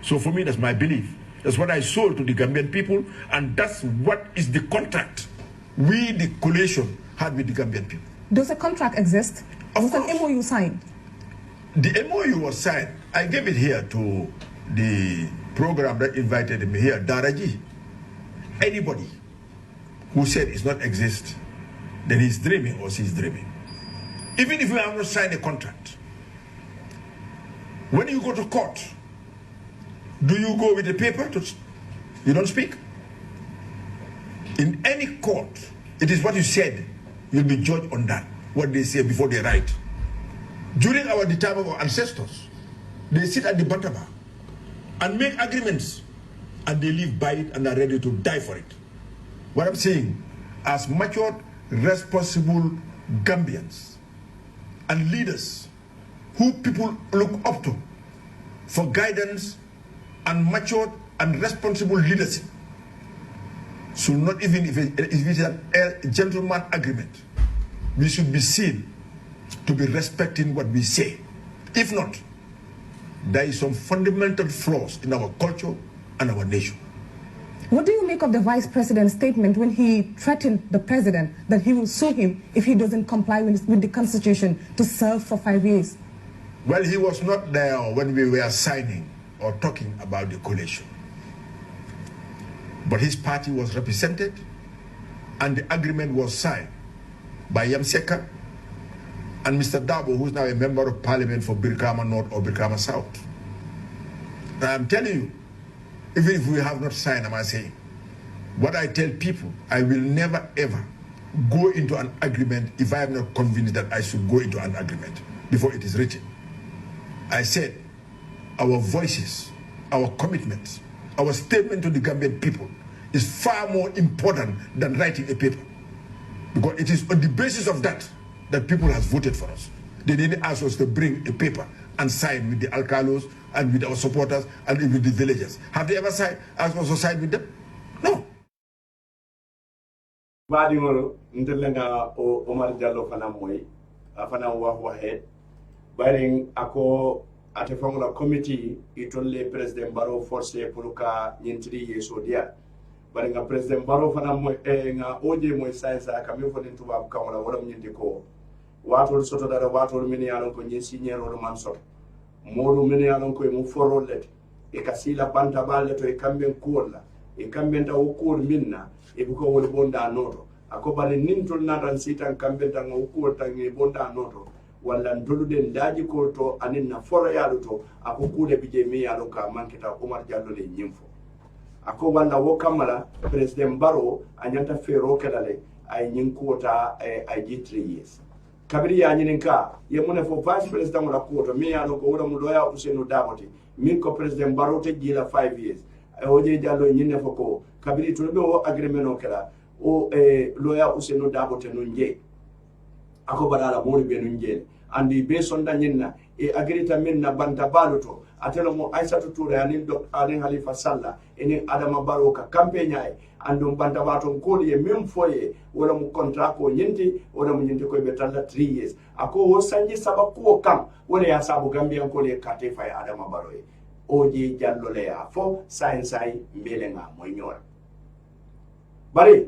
So for me, that's my belief. That's what I sold to the Gambian people, and that's what is the contract we, the coalition, had with the Gambian people. Does a contract exist? Was an MOU signed? The MOU was signed. I gave it here to the program that invited me here, Daraji. Anybody who said it's not exist, then he's dreaming or she's dreaming. Even if you have not signed a contract, when you go to court, do you go with the paper? You don't speak? In any court, it is what you said. You'll be judged on that, what they say before they write. During the time of our ancestors, they sit at the Bantaba and make agreements, and they live by it and are ready to die for it. What I'm saying, as matured, responsible Gambians and leaders who people look up to for guidance and matured and responsible leadership, should not, even if it is a gentleman agreement, we should be seen to be respecting what we say. If not, there is some fundamental flaws in our culture and our nation. What do you make of the Vice President's statement when he threatened the President that he will sue him if he doesn't comply with the Constitution to serve for 5 years? Well, he was not there when we were signing or talking about the coalition. But his party was represented and the agreement was signed by Yamseka and Mr. Dabo, who is now a member of parliament for Birkama North or Birkama South. And I'm telling you, even if we have not signed, am I saying, what I tell people, I will never ever go into an agreement if I am not convinced that I should go into an agreement before it is written. I said, our voices, our commitments, our statement to the Gambian people is far more important than writing a paper. Because it is on the basis of that that people have voted for us. They didn't ask us to bring a paper and sign with the alcalos and with our supporters and with the villagers. Have they ever asked us to sign with them? No. Badingolo ntelenga o Omar Jallow fana moy afana wa head baring ako ate fongola committee itolle president Barrow forcé pour ka nyintri yeso dia baringa president Barrow fana moy nga oje moy saisa kami fodin tuba ka wala nyindi ko watol soto dara watol min yalon ko nyi signero do man soto modu min yalon ko mu forollet e kasila banta balle to e kamben kuola e kamben ta ukul minna e buko wol bonda noto akobale nintol natan sitan kamben ta ukul ta ngi bonda noto walla ndolude ndaji ko to anin na foro yalu to ako kude bije mi yalu ka mankita Omar Jallow le nyimfo ako walla wo kamala president Barrow anyanta fero kelale ay nyinkota ay G3 years kabiri ya nyininka ye mune fo vice president wala ko mi yalu ko wala mu doya Ousainou Darboe min ko president Barrow te jila 5 years ay oje Jallow nyinne fo ko kabiri to be o agreement o kala o loya Ousainou Darboe te nunje ako badala mori be nunje andi be sonda nyinna e agrita minna banta baluto atelo mo Aissatou Touré anin Halifa Sallah eni Adama Barrow ka campagne ay andum banta baton kodi e même foye wala mu contrat ko nyinti wala mu nyinti ko be talla 3 years ako wo sanji sabako kam wala ya sabu Gambia ko le kate fay Adama Barrow oje Jallow le ya fo sai mbelenga moy ñora bari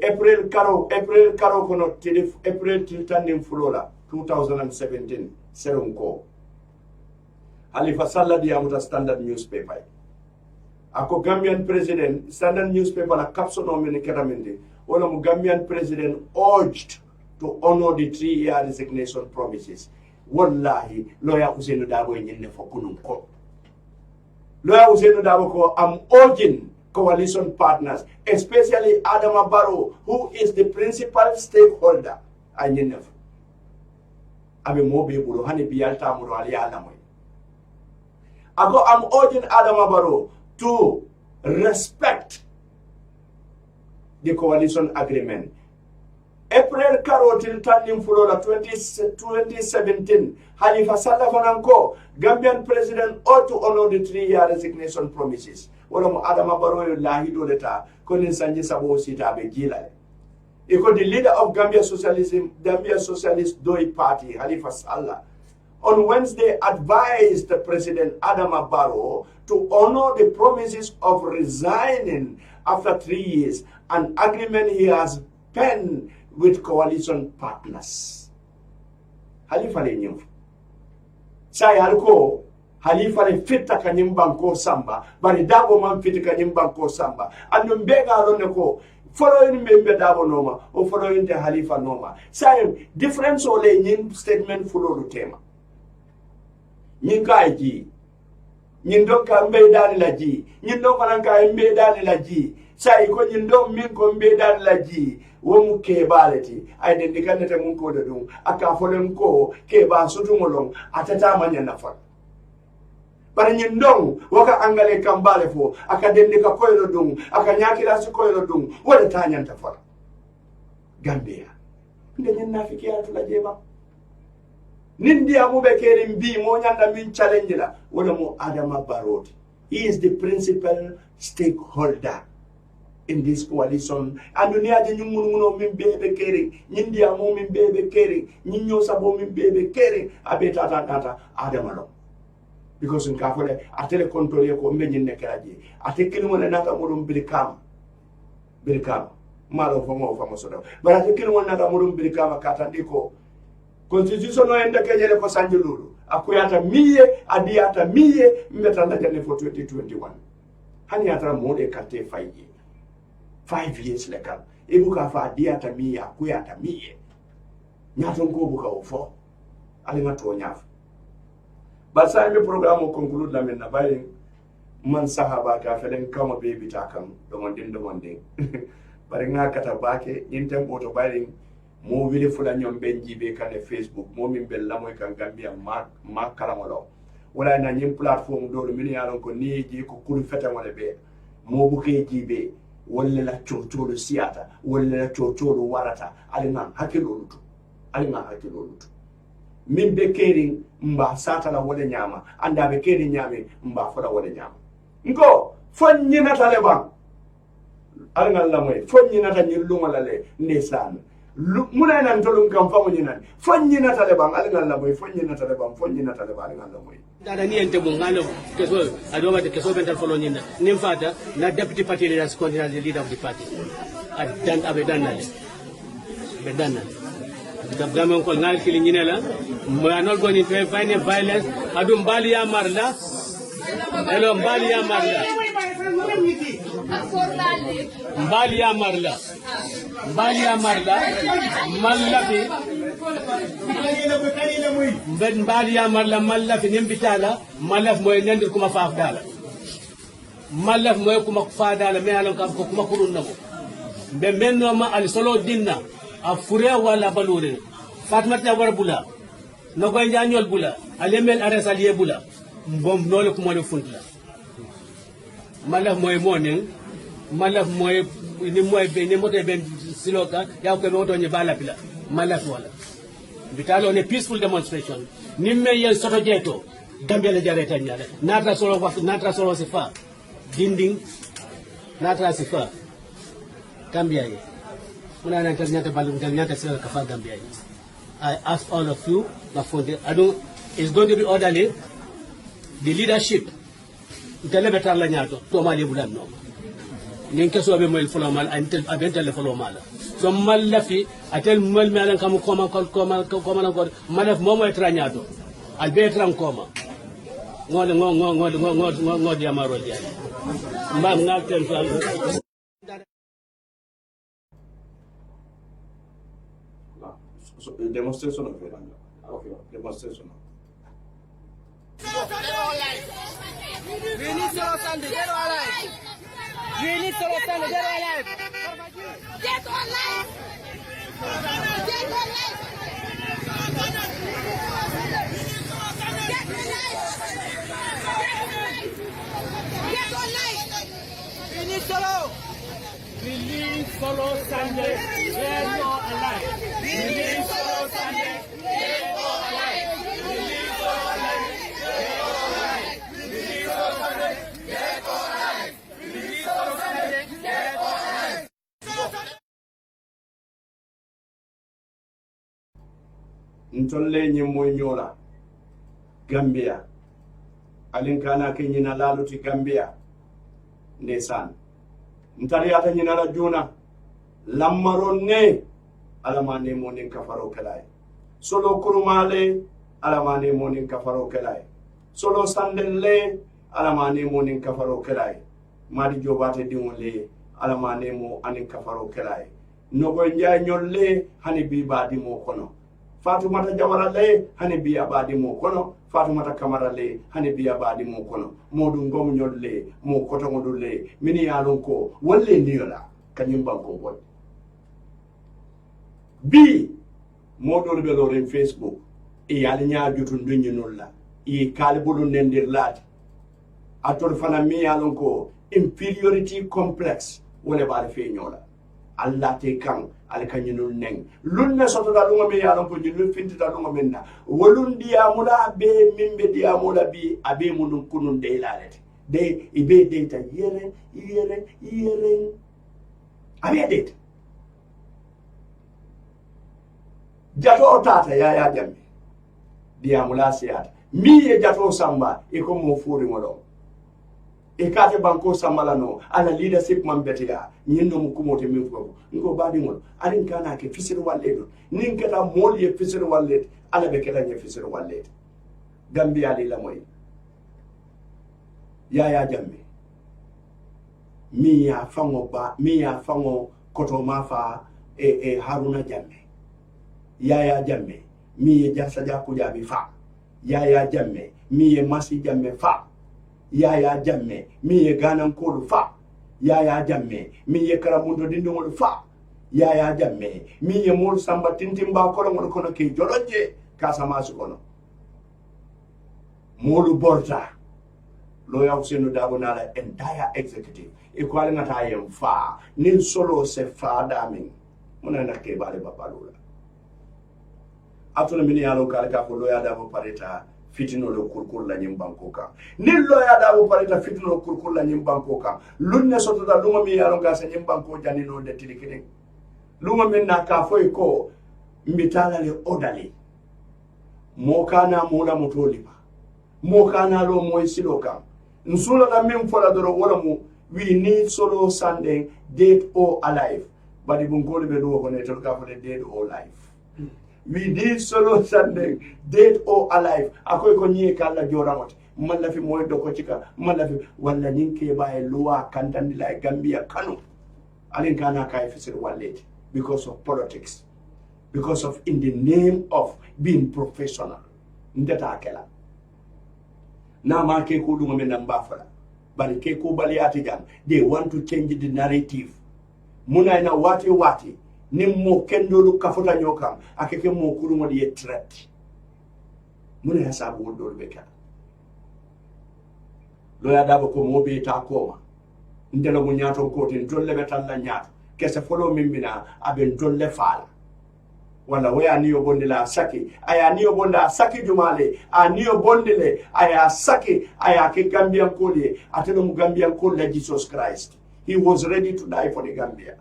April karo kono tili April tiltandin fulola 2017 serunko Halifa Sallah diamuta Standard newspaper ako Gambian president Standard newspaper la caption min ketaminde wala mu Gambian president urged to honor the 3-year resignation promises wallahi lawyer Ousainou Darboe nyinne fo kunum ko lawyer Ousainou Darboe ko am urging coalition partners, especially Adama Barrow, who is the principal stakeholder. I'm urging Adama Barrow to respect the coalition agreement. April Karo till turning Florida 2017, Halifa Sallah Fananko, Gambian president ought to honor the 3-year resignation promises. Wala Adama Barrow lahido leta konin sanji sabo sita be gila. Iko the leader of Gambia Socialist Doi Party, Halifa Sallah, on Wednesday advised the President Adama Barrow to honor the promises of resigning after 3 years, an agreement he has penned with coalition partners. Halifa le nyimfu. Sai haluko Halifa le fita kanyimbanko samba, bari Dabo man fita kanyimbanko samba. Ando mbega alone ko following member Dabo noma o following the Halifa noma. Sai difference ole nyin statement follow the tema. Nyin kaiji. Nyin don ka mbeda ni laji. Nyin don fananka mbeda ni laji. Sai ko nyin don min ko mbeda ni laji. Womu kebaleti ay den dikanete mun ko de dum aka folen ko keba sutu molong atata manya nafa bari nyin dong waka angale kambale fo aka den dika koylo dum aka nyakira su koylo dum wala tanya tafa Gambia ndenyen nafiki ya tula jeba nindi amu bekeri mbi mo nyanda min challenge la wala mo Adama Barrow. He is the principal stakeholder in this coalition. And you near the Yumuno min baby carry, India moment baby carry, Nino Sabo min baby carry, a beta tata, Adamalo. Because in Kafole, I tell a control ko menyin nekaraji. I take anyone another murum birikam. Malo fomo famoso. But I take anyone another murum birikama katandiko. Constitution no enda kenyele ko sanjululu. Akuyata miye, adiata miye, mbetanda jane for 2021. Hani atra mode kate 5 years. 5 years lekam. Ibuka fa adiata miye, akuyata miye. Nyatonko buka ufo. Alinga to nyafu. But sa mi program conclude la men na bayin man sahaba ka felen kama baby takam do wondin bari nga kata bake intem boto bayin mo wili fula nyom benji be kan Facebook mo min bel la moy kan Gambia ma kala wala wala na nyim platform do min yalon ko ni ji ko kul feta wala be mo bu kay jibe wala la chotolo siata wala la chotolo warata alina hakilo lutu min be kering mba sata la wole nyama anda be keri nyame mba fora wole nyama ngo fonni na taleban alngal la moy fonni na tan yuluma la le ndesan muna nan tolum kam famu nyinan fonni na taleban alngal la moy fonni na taleban alngal la moy dada ni ente mo ngalo keso adoma de keso bental folo nyina nim fata na deputy party leader continue the leader of the party adan abedanale the government ko ngal kili nyinela mo anol goni to find violence adum bali ya marla elo bali ya marla mallafi ben bali ya marla mallafi nimbitala malaf moy nendir kuma faaf dala malaf moy kuma faadala me alon kam ko kuma kurun nako be menno ma al solo dinna a fure wala balure fatmata war bula no goy jañol bula alemel aresalier bula bom nole ko mo le funtla malaf moy monen malaf moy ni moy be ni mote ben siloka ya ko moto ni bala pila malaf wala bitalo ne peaceful demonstration nimme yen soto jeto Gambia le jareta nyale natra solo sifa dinding natra sifa Gambia ye muna nan nyata balu nyata sila kafa Gambia ye I ask all of you it's going to be orderly. The leadership itale betar la nyato to mali budan no ngen keso be moy folo mal antel abentel folo mal so mal lafi atel mal melan kam ko malaf momo etra nyato al be etran koma ngod yamaro dia mbam ngal ten fal so demonstration of it okay demonstration we need Solo Sunday, get alive. We need Solo Sunday, get alive. Get alive. Get alive. Get alive. We need Solo. We need Solo Sunday, get alive. We need Solo Sunday, get alive. We need Solo Sunday, get alive. ntolle nyimoy nyola Gambia alinkana ke nyina laluti Gambia ndesan ntari ata nyina la juna lammaronne alamane monin kafaro kelay solo kurumale alamane monin kafaro kelay solo sandelle alamane monin kafaro kelay madi jobate dingole alamane mo anin kafaro kelay nogo nyaa nyolle hani bi badi mo kono Fatumata Jawara le hani bi abadi mo kono Fatumata Kamara le hani bi abadi mo kono modu ngom nyolle mo koto ngodulle mini yalon ko wolle niyola kanyum banko boy bi modu be lore Facebook e yali nya jutu ndunyi nulla e kalbulu nendir lati atol fana mi yalon ko inferiority complex wole bari fe nyola Allah te kan alkanyinul neng lunna soto da lunga me yalon ko nyinul finti da lunga menna wolun diamula be mimbe diamula bi abe munun kunun de lalete de ibe de ta yere abedet jato tata Yaya Jammeh diyamula siyata mi ye jato samba e ko mo furi ngolo e kate banko sambala no ala leadership man betia nyindo mu kumote mi fuko ngo badi ngol alin kana ke fisir walledo nin kata moli e fisir wallet ala be kala nye fisir wallet Gambia li la moy Yaya Jammeh mi ya fango koto mafa Haruna Jammeh Yaya Jammeh mi ye Jassa Jakujabi fa Yaya Jammeh mi ye Masi Jammeh fa Yaya Jammeh mi ye Ganan Kodu fa Yaya Jammeh mi ye Karamundo Dindongol fa Yaya Jammeh mi ye Mol Samba Tintimba kono ke joloje Casamance kono Molu Borta Lawyer Ousainou Darboe nala entire executive equal ngata yem fa nin solo se fa damin muna na ke bale babalula atuna mini yalo kala ka ko Lawyer Darboe pareta fitino lo kurkur la nyim banko ka nin Lawyer Darboe pareta fitino lo kurkur la nyim banko ka lunne soto da luma mi yalo ka sa nyim banko janino de tilikini luma min na ka foy ko mbitala le odali mo kana mula mutolipa mo kana lo moy siloka nsula da min fola doro wala mu we need solo Sunday dead or alive but ibn ko be do ko ne to ka for dead or alive we need solo Sunday dead or alive akoy ko nyi kala joramot man la fi moy do ko cika man la fi wala ninke baye loi kantandi la Gambia kanu alin kana kay fisir wallet because of politics because of in the name of being professional ndeta kala na ma ke ko dum men namba fala bari ke ko baliati jam they want to change the narrative muna na wati ni mo kendo lu kafuta nyoka akeke mo kuru mo die threat muna ya sabu do beka Lawyer Darboe ko mo be ta koma ndelo mo nyato ko tin dolle betal la nyato kese folo mimbina aben dolle fala wala waya niyo bondila saki aya niyo bonda saki jumale a niyo bondile aya saki aya ke Gambian kole atelo mu Gambian kole Jesus Christ he was ready to die for the Gambia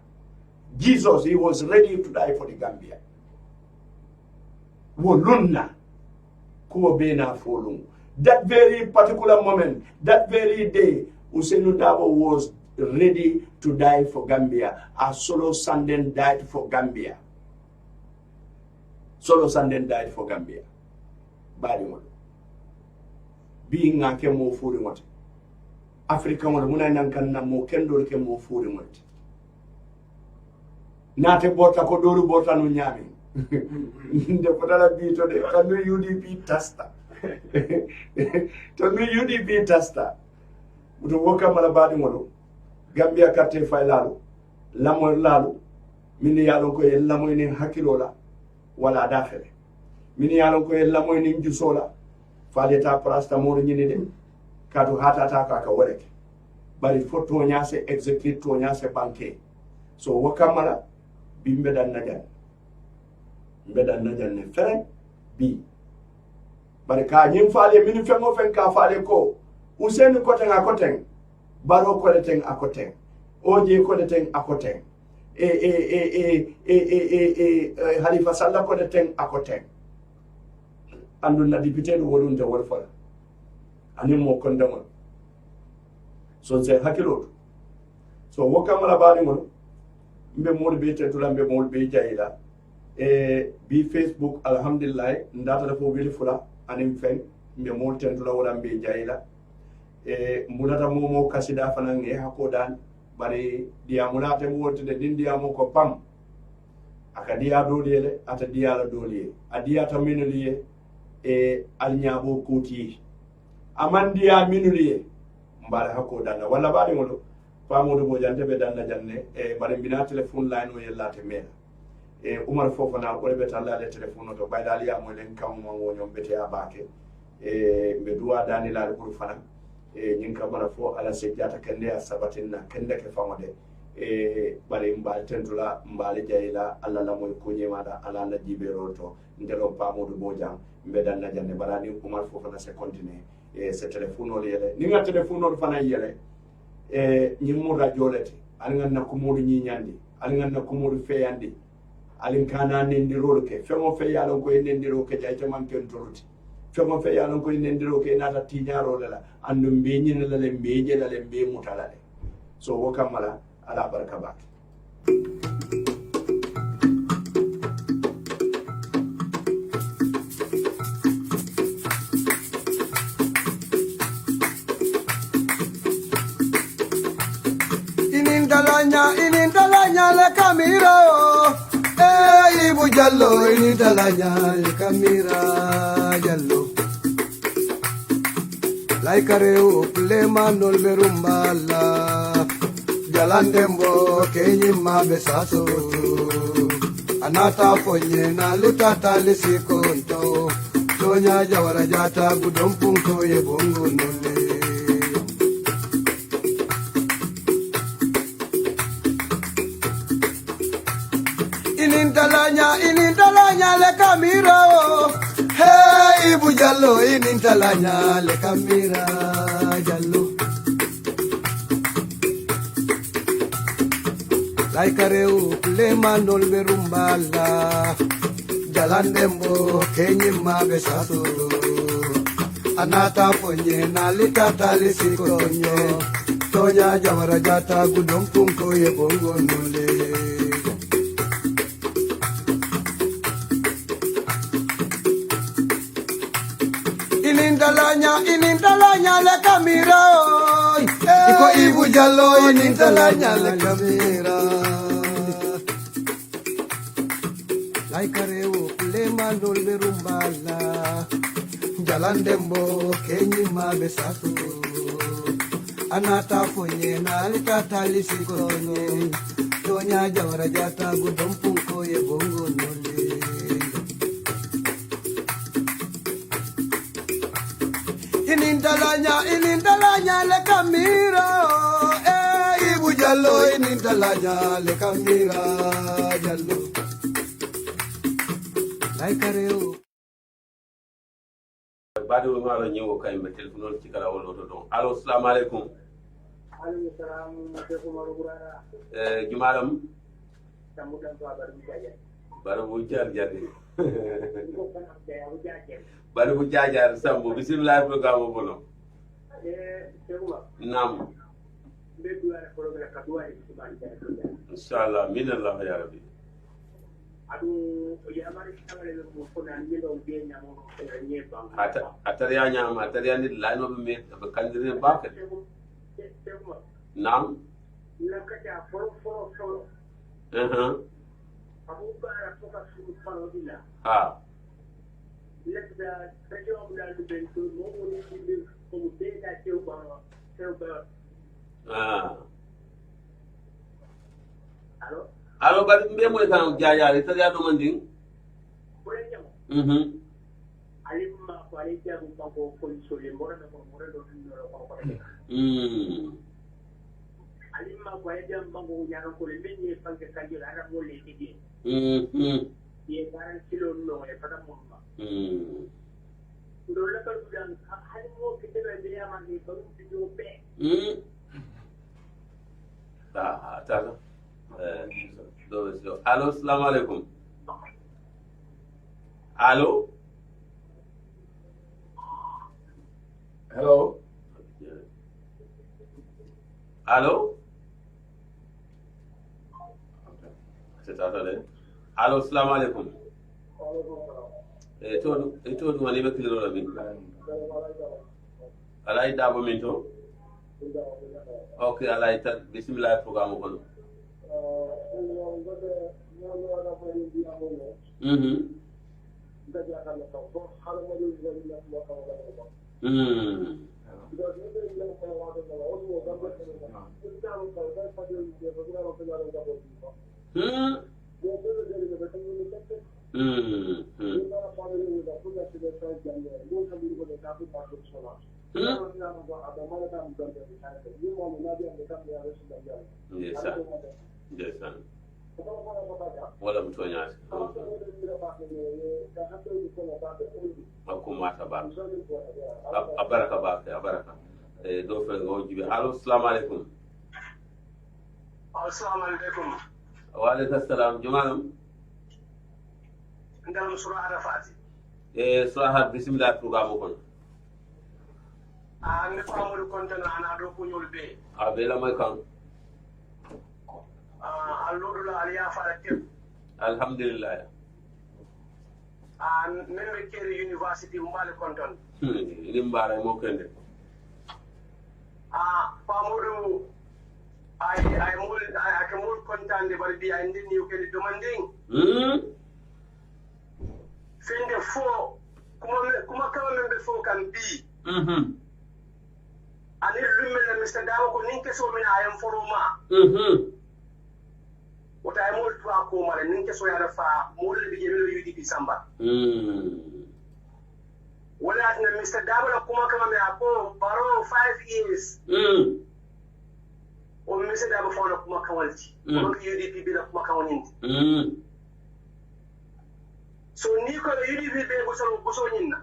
Jesus he was ready to die for the Gambia wolunna ko bena folum that very particular moment that very day Ousainou Darboe was ready to die for Gambia as Solo Sandeng died for Gambia. Solo Sandeng died for Gambia. Badi mo. Being ngake mo furi ngote. Africa mo muna nankan na mo kendo ke mo furi ngote. Nate bota ko doru bota no nyami. Nde potala bito de kanu UDP tasta. To no UDP tasta. Muto woka mala badi mo. Gambia carte fay lalu. Lamo lalu. Mini yalo ko yel lamo ni hakilola. Wala dafere mini yalon ko yella moy nin jusola faleta prasta mor nyini de kadu hatata ka woreke bari foto nyase execute to nyase banke so wakamala bi mbedan najan ne fere bi bari ka nyim fale mini fengo fen ka fale ko Ousainou ko ten akoten baro ko ten akoten oje ko ten akoten Halifa Sallah ko de ten akoten andu na député do wolunde wol fala ani mo kondamol so se hakilo so wokamala bari mon mbe mo be tetula mbe mo be jayila bi Facebook alhamdulillah ndata da fo wili fula anim fen mbe mo tentula wala mbe jayila mulata mo kasida fanan e hakodan bari diamulate wolte de dindiamo ko pam aka diya dolele ata diya la doliye adiya ta minuliye alnyabo kuti amandiya minuliye mbara hako dana wala bari ngolo famodo bo jante be dana janne bari bina telephone line o yellate mena Umar Fofana ko be talla le telephone to baydali ya mo len kam mo wonyo bete abake be duwa dani la ko fana nyinka bana fo ala sejjata kende a sabatinna kende ke famode bari mbal tentula mbal jayila alla la moy ko nyemada ala la jibero to ndelo pamodu bojam mbedan na janne barani Umar Fofana se continue se telephone o yele ni nga telephone o fana yele nyimmu radiolete an nga na ko modu nyi nyandi alin na kumul fe yandi alin kana nendirol ke femo fe yalon ko nendiro ke jayte man ken toroti femo fe yalon ko nendiro ke nata tiñaro la andum be ñin la le meje la le be mutala le so wo kamala ala barka ba Inintalanya le camira, Ibu Jallo, inintalanya le camira, Jallo. Like a reu, plema nol berumbala, Jalandembo, Kenyima besaso, Anata fonye na lutata lisikonto, Tonya Jawarajata, Gudompunto, Yebongo nole. Inintalanya le camira, hey Ibu Jallo, inintalanya le camira, Jallo. Like a reu, plema nol berumbala, Jalandembo, Kenyima besaso, Anata fonye na litata lisikonyo, Tonya Jawarajata, Gudompunko Yebongo nole. Inintalanya le camira, Iko Ibu Jallo, inintalanya le camira. Like a reu, plema nol berumbala, Jalandembo, Kenyima besato, Anata fonye na litata lisikonye, Tonya Jawarajata, Gudompunko Yebongo nole. Inintalanya le camira, Ibu Jallo, inintalanya le camira, Jallo. Like a reu. Badu ngalo nyewo kay me telephone ci kala wolo to don allo assalamu alaikum alaykum salam ko maru burara jumalam tamudan to abar bi jaje baru bu jaar jade baru bu jaajar sambu bismillah programme bono nam be duara programme ka duari subhan inshallah min allah ya rabbi adu ya mari tangale mo ko nan yelo be nyamo nye bang atariya nyama atariya ni lino be me be kandire ba ka nam la ka ja foro abu bara to ka su faro dila ha lekda radio bula du bento mo woni ni ko mo be da teuba allo ba mbe moy kan jaajare tariya do manding alimma ko ali jabu banko ko sole mbora ko mbora do ndoro ko alimma ko ali jabu banko nyaro ko le menni panke kanjira ara mo le tigi ye garan kilo no e pada mo ma ndo la ko dan hali mo kite be ya man ni ko video be ta allo assalamu alaikum allo hello allo allo assalamu alaikum to do wani be kilo la min alay dabo min to okay alay ta bismillah programme ko wala mutonya akumata ba abaraka ba abaraka do fe ngo jibe allo assalamu alaikum assalamu alaikum وعليكم السلام جمالهم ndal sura arafati صراحة بسم الله programme ne ko amul kontana ana do ko ñol be abela may kan alludu la aliya fara tem alhamdulillah men kere university mbale konton ni mbara mo kende pamudu ay mul kontande bari bi ay ndini yo kede demanding fende fo kuma kama membe fo kan bi ani lumele Mr. Dawo ko ninke so mina ayam foroma wota ay mul twa ko male ninke so ya fa mul bi jemelo UDP samba wala atna Mr. Dawo kuma kama me ako baro 5 years o Mr. Dawo fa kuma kawalti ko UDP bi la kuma kawaninti so ni ko UDP be go so nyinna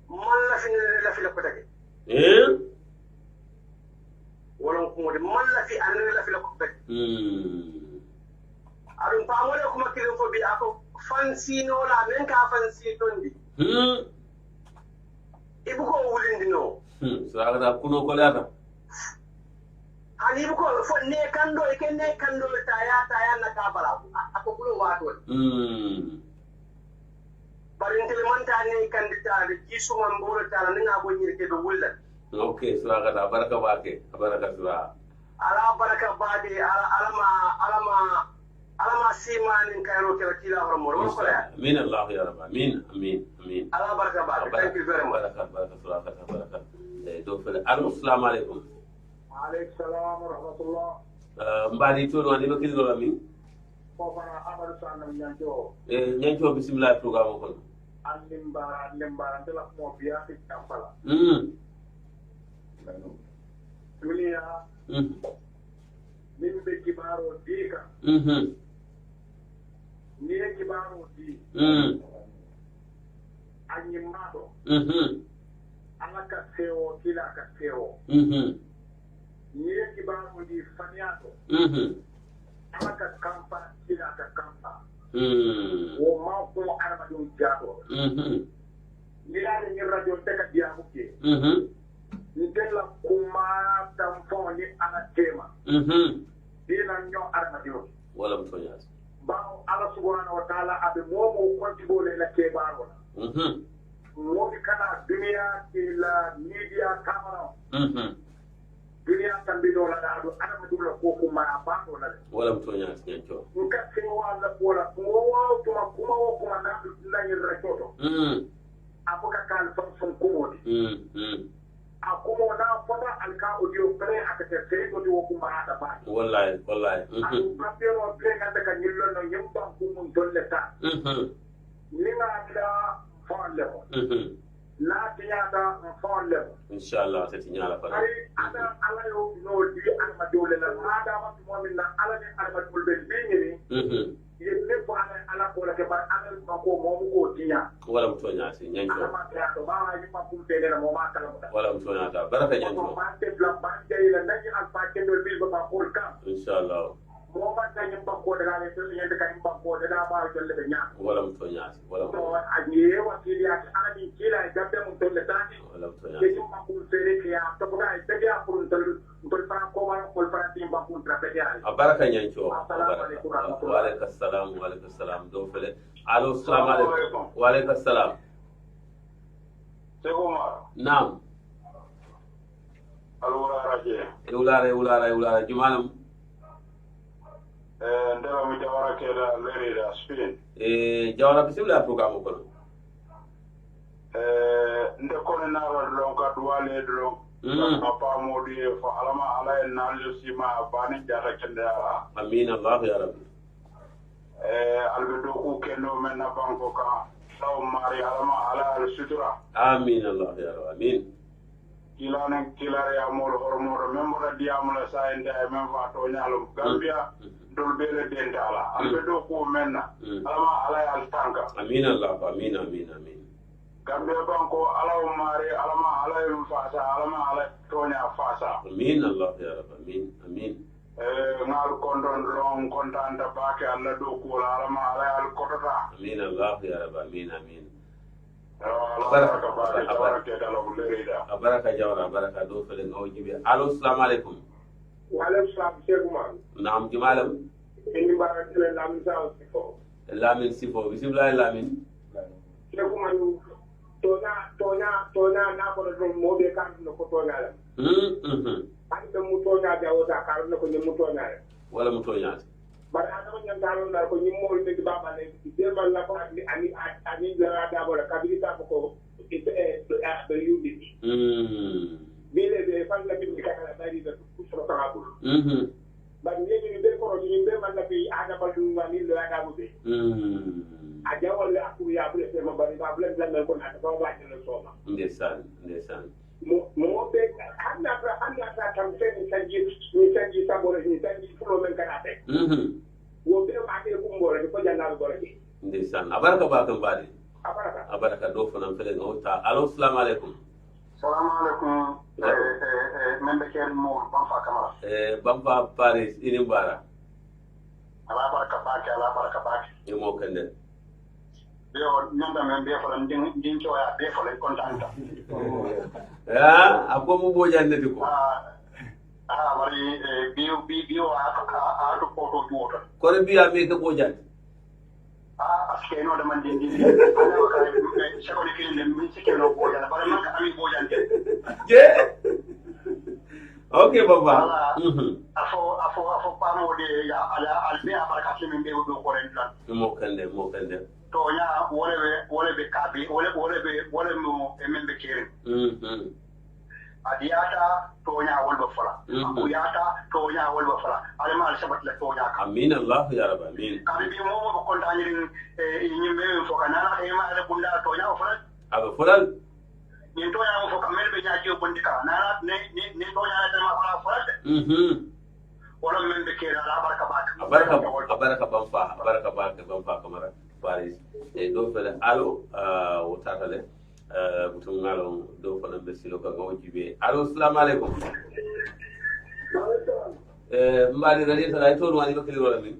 man la fi la ko tagi wala ko mo de man la fi la ko tagi adum pa mo de kuma kirin fo bi ako fansi no la men ka fansi tondi ibu ko wulindi no so aga kuno ko lata ani ibu ko fo ne kando e ken ne kando taya na ka bala ako kulo wato barintel mantani kanditaade kisuma mboro tala ninga bo nyirke do wulla okay sura kata baraka bake baraka sura ala baraka bade alama simani kayro kala kila hormo wala ko la amin allah ya rabb amin ala baraka bade thank you very much baraka sura kata baraka do fele assalamu alaikum wa alaikum salam wa rahmatullah mbadi to no andi no kidro la min ko fana amadu sanam nyanjo nyanjo bismillah programme ko Limbara de la Mobia di Kampala. Dunia nimbe kibaro dika. Niye kibaro di. Anyimado. Alaka seo kila kaseo. Niye kibaro di faniato. Alaka kampa kila kampa. Wo ma ko arama dum jato ni la ni radio teka dia buke ni dela kuma tamfo ni ana tema dina nyo arama dio wala mtonya ba ala subhanahu wa ta'ala abe momo kontibo le la kebaro mo kana dunia ila media camera dunia tambido la dadu arama dum la ko kuma ba do la wala mtonya nyancho nkati wala wala kuma na yirakoto abuka kan son kumodi akumo na fota alka audio pre akate sey do kuma hada ba wallahi apero pre ngata kan yillo no yimba kumun dolleta ninga da fonle la tiada fonle inshallah tatinyala fa ari ada ala yo no di alma dole la ada ma mo min na ala ni alma dole be bingini yelle ko ala ko la ke bar ala ma ko mo ko tinya wala mtonya si nyanjo ala ya to ba yi ma kum tele na mo ma kala wala mtonya ta baraka nyanjo ma te bla ba de la naji al pa ke do bil ba ko ka inshallah mo ma ta nyim ba ko de la ne to yende ka nyim ba ko de da ba jolle be nya wala mtonya si wala to aje wa kili ya ala ni kila gambe mo to le tani wala mtonya ke nyim ba ko sere ke ya to ko ai te ya ko to para ko ba ko para tim ba ko tra pe ya baraka nyanjo wa alaikum salam do fele allo assalamu alaikum wa alaikum salam Segoma naam Ulara jumanam ndara mi jawara keda leri da spin jawara bismillah programme ko nde kono na ron ka duwale dron papa modi fo alama ala en naljo sima bani jata kende ala amin allah ya rabbi albedo ku kendo men na banko ka saw mari alama ala al sutura amin allah ya rabbi amin kilane kilare amol hormoro membo da diamula sa ende men fa to nyalo gambia dol bele dentala albedo ku menna alama ala al tanka amin allah amin Gambia banko ala mari alama ala fasa alama ala tonya fasa amin allah ya rabbi amin ngal kondon long kontanta baake alla do ko la ma ala al kotota amin allah ya rabbi amin amin baraka jawra baraka do fele ngaw jibe allo assalamu alaikum wa alaikum salam cheikh man naam jumalam indi baraka lamin sa sifo lamin sifo bismillah lamin cheikh man tonya na ko do mo be kan no ko tonya la ande mu tonya jawo ta kar na ko ni mu tonya wala mu tonya bara adama ñan daron dar ko ñi mo ni baba ne de man la ko ani la da bola kabilita ko be yudi bile be fan la bi ka la dari da ko so ka bu ba ni ni be ko ni be man la bi ada ba du ma ni la da bu be a jawal la ku ya bu se ma bari ba bu la ko na ko wa ni so ma ndesan mo be anna tam sen ni sanji sabore ni sanji fulo men kanate wo be ma ke ko ngore ko jangal gore ni ndesan abaraka ba kan bari abaraka do fana fele ngota allo assalamu alaikum assalamu alaikum membe ken mo bamfa kamara bamfa paris ini bara ala baraka baake mo kende yo nyanda men be fala ndin ko ya be fala kontanta ako mu bojan ne ko wari bio a to ko to jota ko re biya me ko bojan aske no da man din ana ka shako ne kin min sike no bojan bare man ka ami bojan je okay baba afo pamo de ya ala albe abaraka min be do ko ren tan mo kende tonya wole be kabi wole mo embe kere adiyata tonya wolba fala uyata tonya wolba fala alama al sabat la tonya amin allah ya rabb amin kabi mo ko kontani nyimbe fo kanana e ma ala bunda tonya fala aba fulal ni tonya mo fo kamel be nyaaji bondi ka nana ne tonya ta ma fala wala men be kere ala baraka bamfa kamara Paris do fele allo wotatale butum ngalon do fana be silo ka go jibe allo assalamu alaikum mbali radi tala to wani ko kili wala min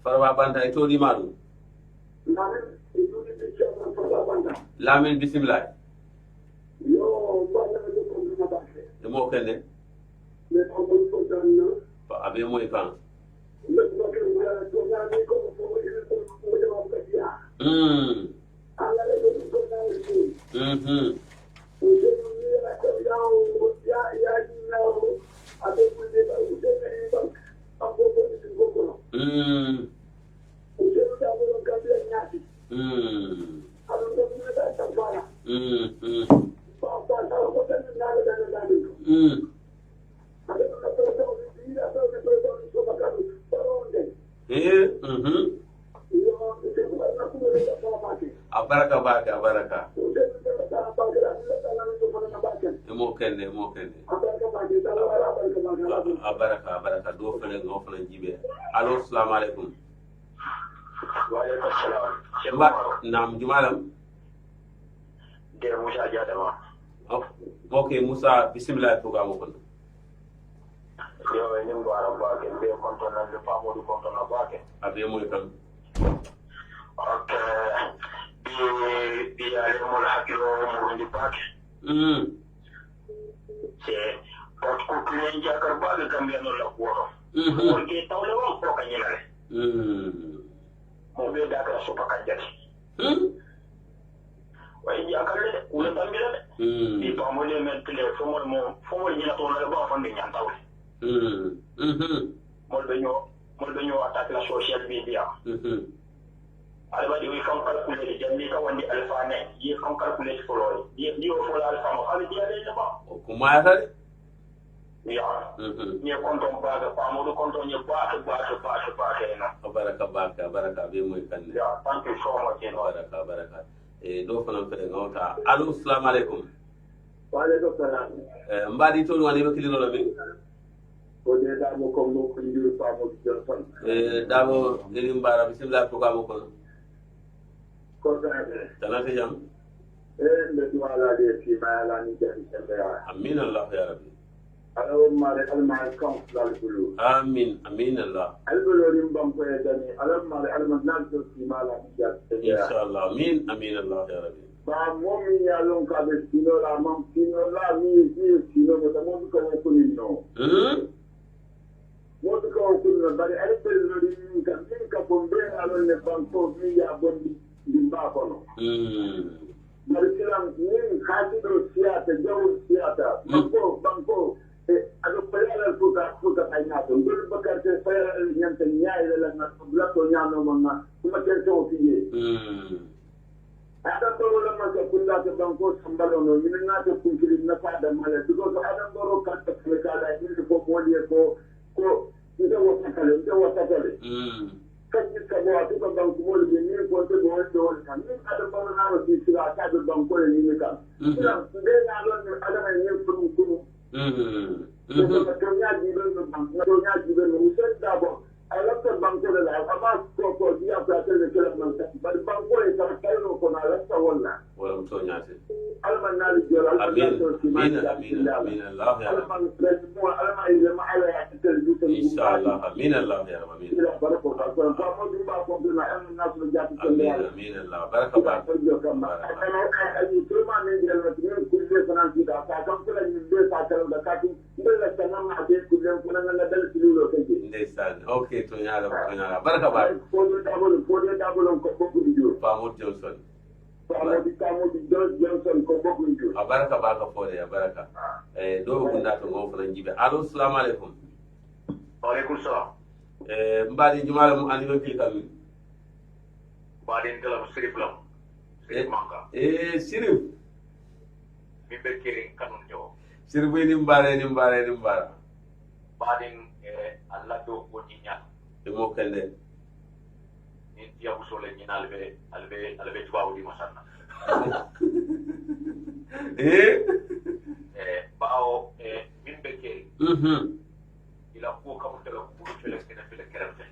farwa banda to di madu lamin bismillah yo banda de mo kende ba abe mo ifan Abaraka. Mo kende. Abaraka do fele ngo fele jibe. Allo assalamu alaikum. Wa alaikum assalam. Shemba nam jumalam. De Musa Jadama. Okay Musa bismillah programme ko. Yo ni ngwara baake be kontona de famodu kontona baake. Abe mo kan. Okay. Biya mo la hakilo mo ndi baake. Parce que client jakar baage kambiya no la ko. Porque tawle won ko kanyele. Mo be dakara so pakajati. Way jakale wala tambira de. Di pamole men tele fomo ni la to la ba fande nyantawle. Mo be ñoo attaque la social media. Alba di kan calculer jambi ka wandi alpha ne yi kan calculer follow yi o follow alpha mo xali dia le ba ko ma ta ya ni konton ba ga pa mo do konton ni ba na baraka be moy kan ya thank you so much baraka do fana fere ngota allo assalamu alaikum wa alaikum salam mbadi to wani be kilino la mi ko de da mo ko mo ko ndiru pa mo johnson dabo deli mbara bismillah programme ko Tanate jam. Le duala de fi ma la ni jani sembe. Amin Allah ya rabbi. Alo mare alma council bulu. Amin, amin Allah. Albolo rimbam ko edani alam mare alma nanto simala biya. Inshallah, amin, amin Allah ya Rabbi. Ba momi ya lon ka be sino la mam sino la mi sino mo da mo ko ko no. Mo ko ko no bari albolo rim ka bombe alon ne banko mi ya bondi dimba kono. Bari kilam ni khadido siyata jawu siyata banko ado payala fuka aynato ngol bakarte payala nyanta nyaay la na blato nyano monna kuma kento ofiye adam boro la ma ko kulla to banko sambalo no min na to kunkiri na fada mala dugo to adam boro katta kala ni ko moli ko ndo wata kale kati kabo atu ko banko moli ni ko to do kan ni adam boro na ro sira ta do banko ni kan sira be na lo adam ni kuru Tonya jibe no usen dabo alaka banko de la ama ko dia prate de kala man but banko e ta kayo ko na la wala tonya te alman nal jora amin Allah ya alman mo alman ile ma ala ya telbu inshallah amin Allah ya rabbi ila barako ta ko mo dimba ko na an nas lo jatti amin Allah baraka ba ay tuma ne de la tin kulle sanan ti da ta kan kula ni de ta kala da ka tin de sanan ma de kulle ko na la dal tilulo kake ndeysaan okay to ñaala baraka ba ko de dabolo ko bokku di jur Famou Johnson Johnson ko bokku di jur baraka ba ka fode ya baraka do ko ndato ngo fana jibe allo assalamu alaikum wa alaikum salam mbadi jumala mu andi no kilkami mbadi ngala sirif lam sirif manga sirif mi be kiri kanun jo sirif ni mbare mbadi Allah do ko ñiñal mo kende ni tiya busole ñina albe tubabu di masanna baaw min be kiri ila ko kam tele ko fele kerante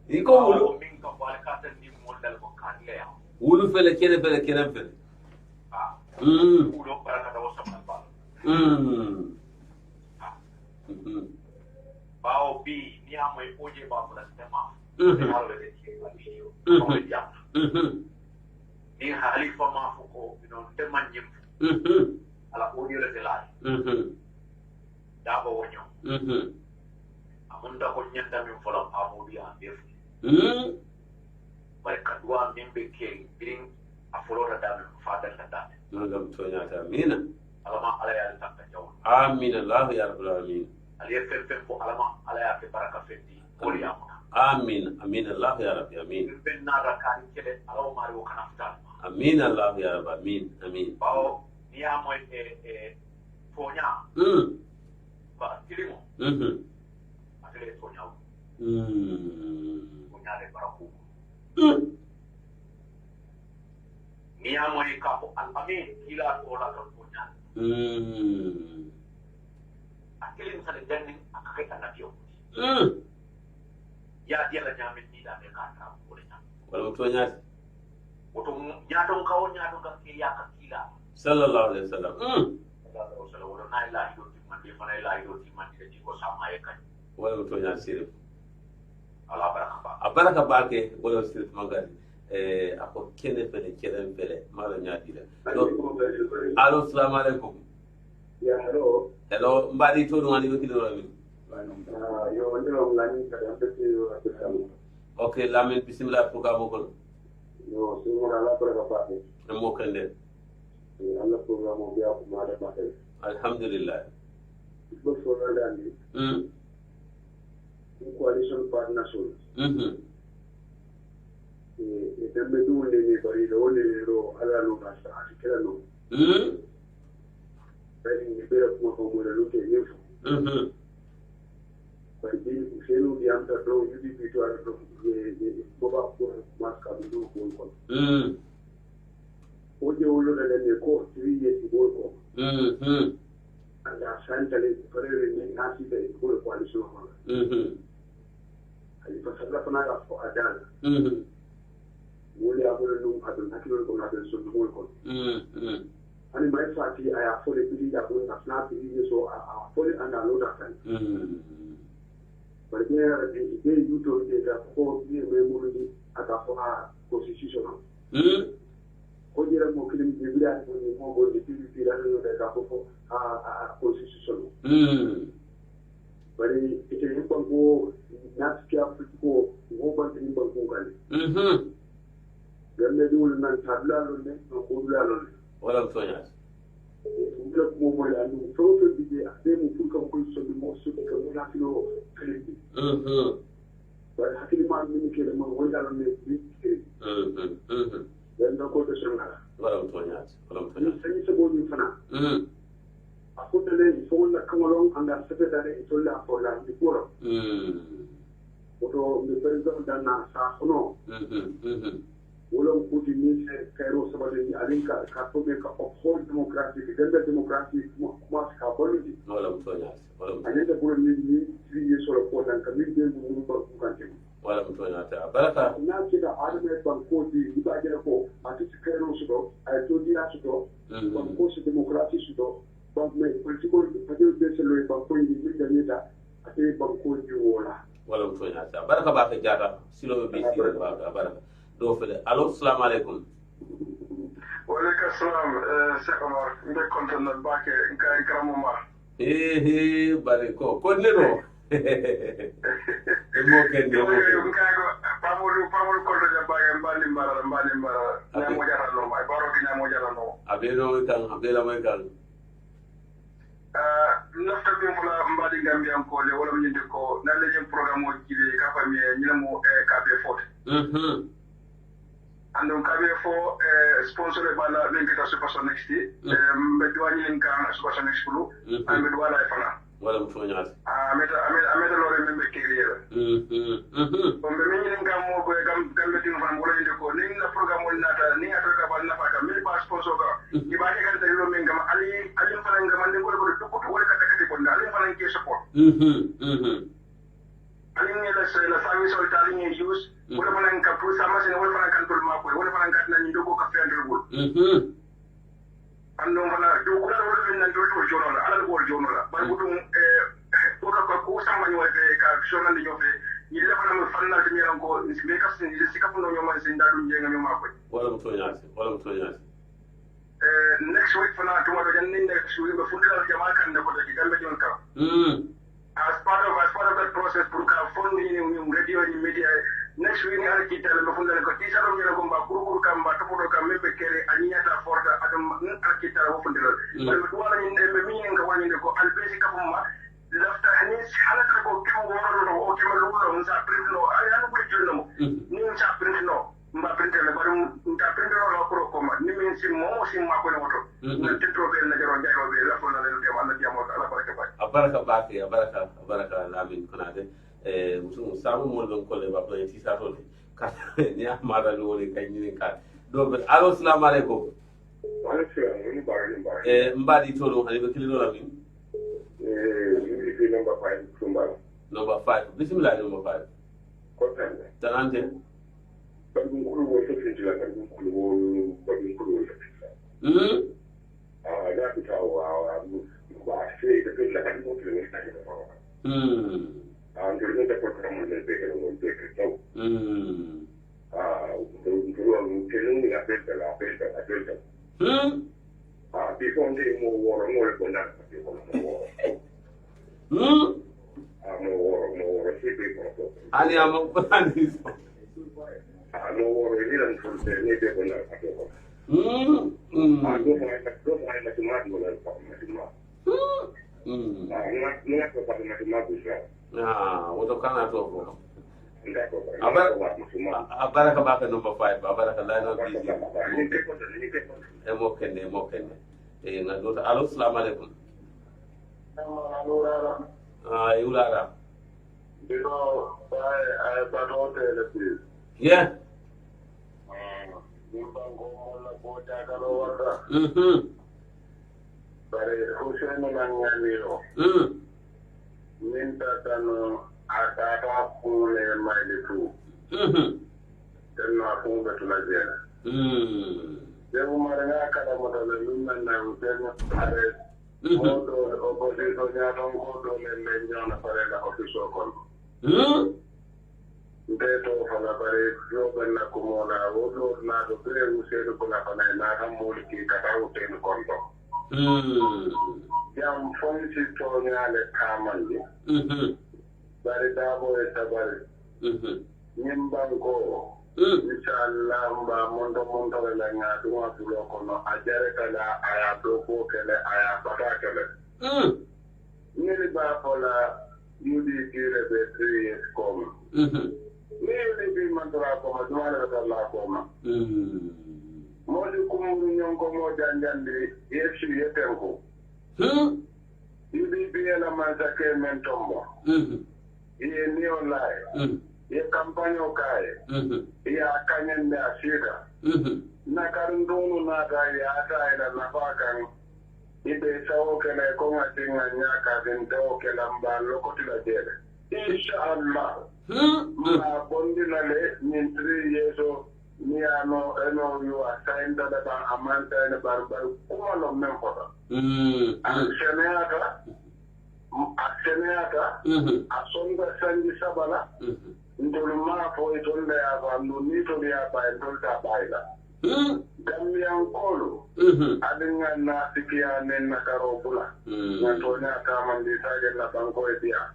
iko wulu min ka wala ka tan ni mo dal ko kan le wulu fele kene wulu baraka da wasam ba bao bi ni amwe oje ba fula tema halo de video ko ya ni halifa ma fuko no tema nyim ala audio le delay da ba wonyo amunda ko nyanda min fola amudi an def barka duwa min be ke birin a folota da min fadal da ngam to nyata mina alama ala ya ta jaw amin Allah ya rabbal alamin aliye fefe ko alama ala ya ke baraka fetti ko ya amin Allah ya rabbi amin ben na rakani kele alaw mari o kana futa amin Allah ya rabbi amin bawo ni ya moy tonya ba tilimo atele tonya tonya le baraku ni ya moy ka ko al amin kila ko la tonya akili msale jani akakaita na vyo ya dia la nyame ni da me kata ko le nyame wala mtu nyati oto nyato kawo nyato ka ya ka kila sallallahu alaihi wasallam sallallahu alaihi wasallam na ila hiyo timande fana ila hiyo timande de ko sama e kan wala mtu nyati sirif ala baraka ba baraka ba ke wala sirif magari ako kene fele mala nyati la allo assalamu alaikum ya hello mbadi to do ngani ko kilo mi yo ndiro ngani ka ambe okay lamin bismillah programme ko yo sumura la baraka ba mo kende Allah programme biya ko ma da ba alhamdulillah ko so da ni coalition partnership dembe dunde ni bari do ne ro ala no ka sa kila no bari ni bere ko mo da luke yefu bari ni selu di am ta do yudi bi to ala do ko ba ko maska do ko oje ulo da ne ko 3 years ago ko anda santale parere ni nasi de ko coalition ko ali pasalla fana ga ko adana wole abule num adun hakilo ko na den so ko ani mai fati aya fole bili da ko na na bili so a fole anda lo da kan parce que des yuto de da ko ni me mulu ata ko a constitutional ko jira mo kilim de bila ni mo go de bili da no da ko a constitutional bari ite ni ko na tiki ko go ban ni ban ko kan gamme dul nan tabla lo ne ko dula lo wala sonya ngira ko mo la no to to bi ade mo pour ko so bi mo so ko mo na filo kalibi bari hakili ma ni ke mo wala lo ne bi dan ko to sona wala sonya ni se bo ni fana akunda le fo na kamolon anda secretary to la for la di puro oto mi president dana sa hono wolon kuti ni se kairo sabade ni alinka ka to be ka uphold democracy ganda democracy kuma ka bolidi wala sonya ane da bolo ni tri solo ko dan ka min de mu ba ku kan te wala sonya ta baraka na ci da adame banko di ba jere ko ati kairo sudo ay to di la sudo banko se democracy sudo donc mais politico peut-être que c'est le banco ni da ni da ati banko di wola wala sonya ta baraka ba ka jata silo be si baraka do fele allo assalamu alaikum wa alaikum assalam Cheikh Omar mbe konton na bake nka kramuma bare ko ne do mo ken de nka go pamulu konton ja bake mbali mbara na mo jara no mai baro ki na mo jara no abelo mai kan nafta bi fula mbadi Gambia ko le wala nyinde ko na le programme o jibe ka fami nyinamo ka be fort andon kabe fo sponsor bala benkita super next mbe diwani en kan super next kulu ambe wala fana wala mfonya ameta lore membe kiriera mbe minyin ngam mo ko gambe tin fam wala inde ko ning na programme on nata ni atoka bal na faka me ba sponsor ka ibake kan tan lo men ngam ali fana ngam ande ko ko wala ka takati ko ali fana ke support ali ni la service o tali ni use wala fana ka pour sama sen wala fana kan tol ma ko wala fana kan na ni dogo ka fender gol ando fana do ko la wala men do to jono la ala gol jono la ba ko dum ko ko sama ni wala ka jono ni ñofe ni la fana mo fanal te ñeran ko be ka sen ni sika funo ñoma sen dadu ñenga ñoma ko wala mo toñasi next week fana to wala jan ni next week be fundal jama kan ne ko de gambe jon ka as part of that process pour ka fondi ni radio ni media next week ni ala kitale be fundal ko ti salo ñela ko ba kuru kamba to podo kam membe kere anyata forta adam ala kitale wo fundal wala to wala ni be mi nga wani ko albesi ka fumma lafta ni hala ko ke woro o ke lo lo sa print no ala no ko jolno ni sa print no mba print le barum nta print no ko ko ma ni min sim mo sim ma ko no to na titro be na jaro jaro be la fo na le de wala diamo ala baraka lamin konade musu samu mo don ko le ba plan ti sa to ka ni amara lo le kay ni ka do be allo assalamu alaikum wa alaikum ni barani mbadi to lo hani be kilo la min ni number 5 kumbala number 5 bismillah number 5 ko tan tanante bagum kulu wo so fitila bagum kulu wo ya ta wa ba sai da kai kan mutu ne ta da ba an da da program ne da ke mun da ke tau do kelun ni apel da bi fonde mo woro ko na ke ko mo woro si be ko ali amo ko ani no woro ni lan fu ne de ko na ke ko do mai na tuma mo na ko na ko pa na tuma ko woto kana to ko abaraka baka number 5 abaraka la no busy mo kenne na do allo assalamu alaikum yulara yeah bare Hussein Mangano minta tano atata kule maile tu tena funga tunajena Devo maranga kada modale lumna na utenya are modo opposition ya non ko do le nyona pare la office kon. Ndeto fana pare yo bella kumona wodo na do pre usedo kuna fana na hamuli ki kata uten konto. Yam fonsi to nyale kamandi. Bari dabo e tabari. Nyimbango. Inshallah mba mondo la ngaduma bulo kono ajare kala aya doko kele aya bata kele. Nili ba fola UDP rebe 3 years koma. Nili bi mandra koma dumale kala koma. Modi kumuru nyonko moja njandi yesu yetenko. UDP la manzake mentombo. Iye niyo lai. Ye campagne okaye. Ya kanyende asira. Na karundunu na da ya ta ila nafakan. Ibe sawo kele konga tinga nyaka vinto kele mba lokoti la jele. Inshallah. Ma bondi la le min 3 years ni ano eno yu assigned da ba amanta ene barbar kuma lo mempoda. Aseneata. Asonga sanji sabala. Ndoluma fo itonda ya vandu nitoli ya ba ndolta baila. Gambian kolu. Adinga na sikia nena karobula. Natonya kama ndisage na banko edia.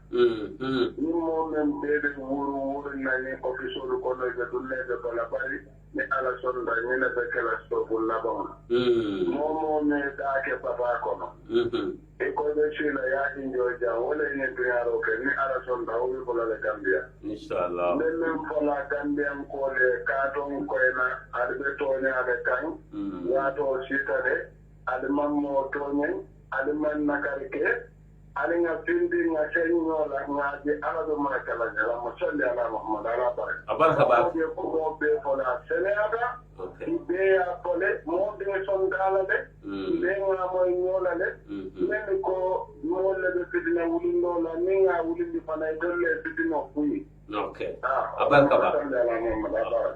Nimo membede wuru na ni ofisolu kono idulebe balabari. Ni ala sonda nyene bekela stofu labama. Momo me dake baba kono. Eko de chila ya injoja wole nye tuyaro ke ni ala sonda uwi kola le Gambia. Inshallah. Nene kola Gambia mkole kato mkoena alibe tonya ale kang. Wato sita de alimamo tonye aliman nakarike. Alinga pindi nga senyo la ngaji ala do makala nyala masalli ala Muhammad ala barak. Abaraka ba. Ko be fola senada. Ibe ya pole mo de sondala de. Be nga mo nyola de. Men ko mo le be pidina wulindo la ninga wulindi fana dolle pidino kuyi. Okay. Abaraka ba.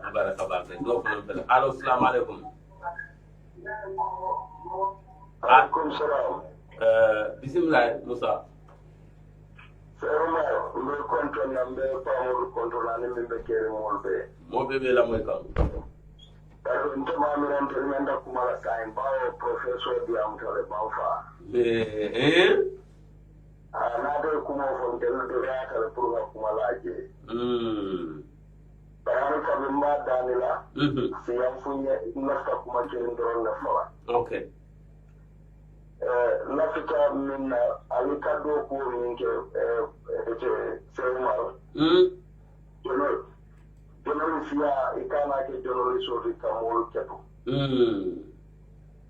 Abaraka ba. Do ko non allo assalamu alaikum. Alaikum salam. Bismillah Musa. Serma mbe konto na mbe pamul konto na ni mbe kere molbe. Mobe be la moy kam. Pero ntoma mi ron termenda kumala kain bawo professor di amtale bawfa. Na do kuma fon del do raata pour ga kumala je. Barani kabimba danila. Siyam funye nafta kuma kirin doron na fala. Okay. Lafita min alika do ko min ke sewmal jono siya ikana ke jono so kamol keto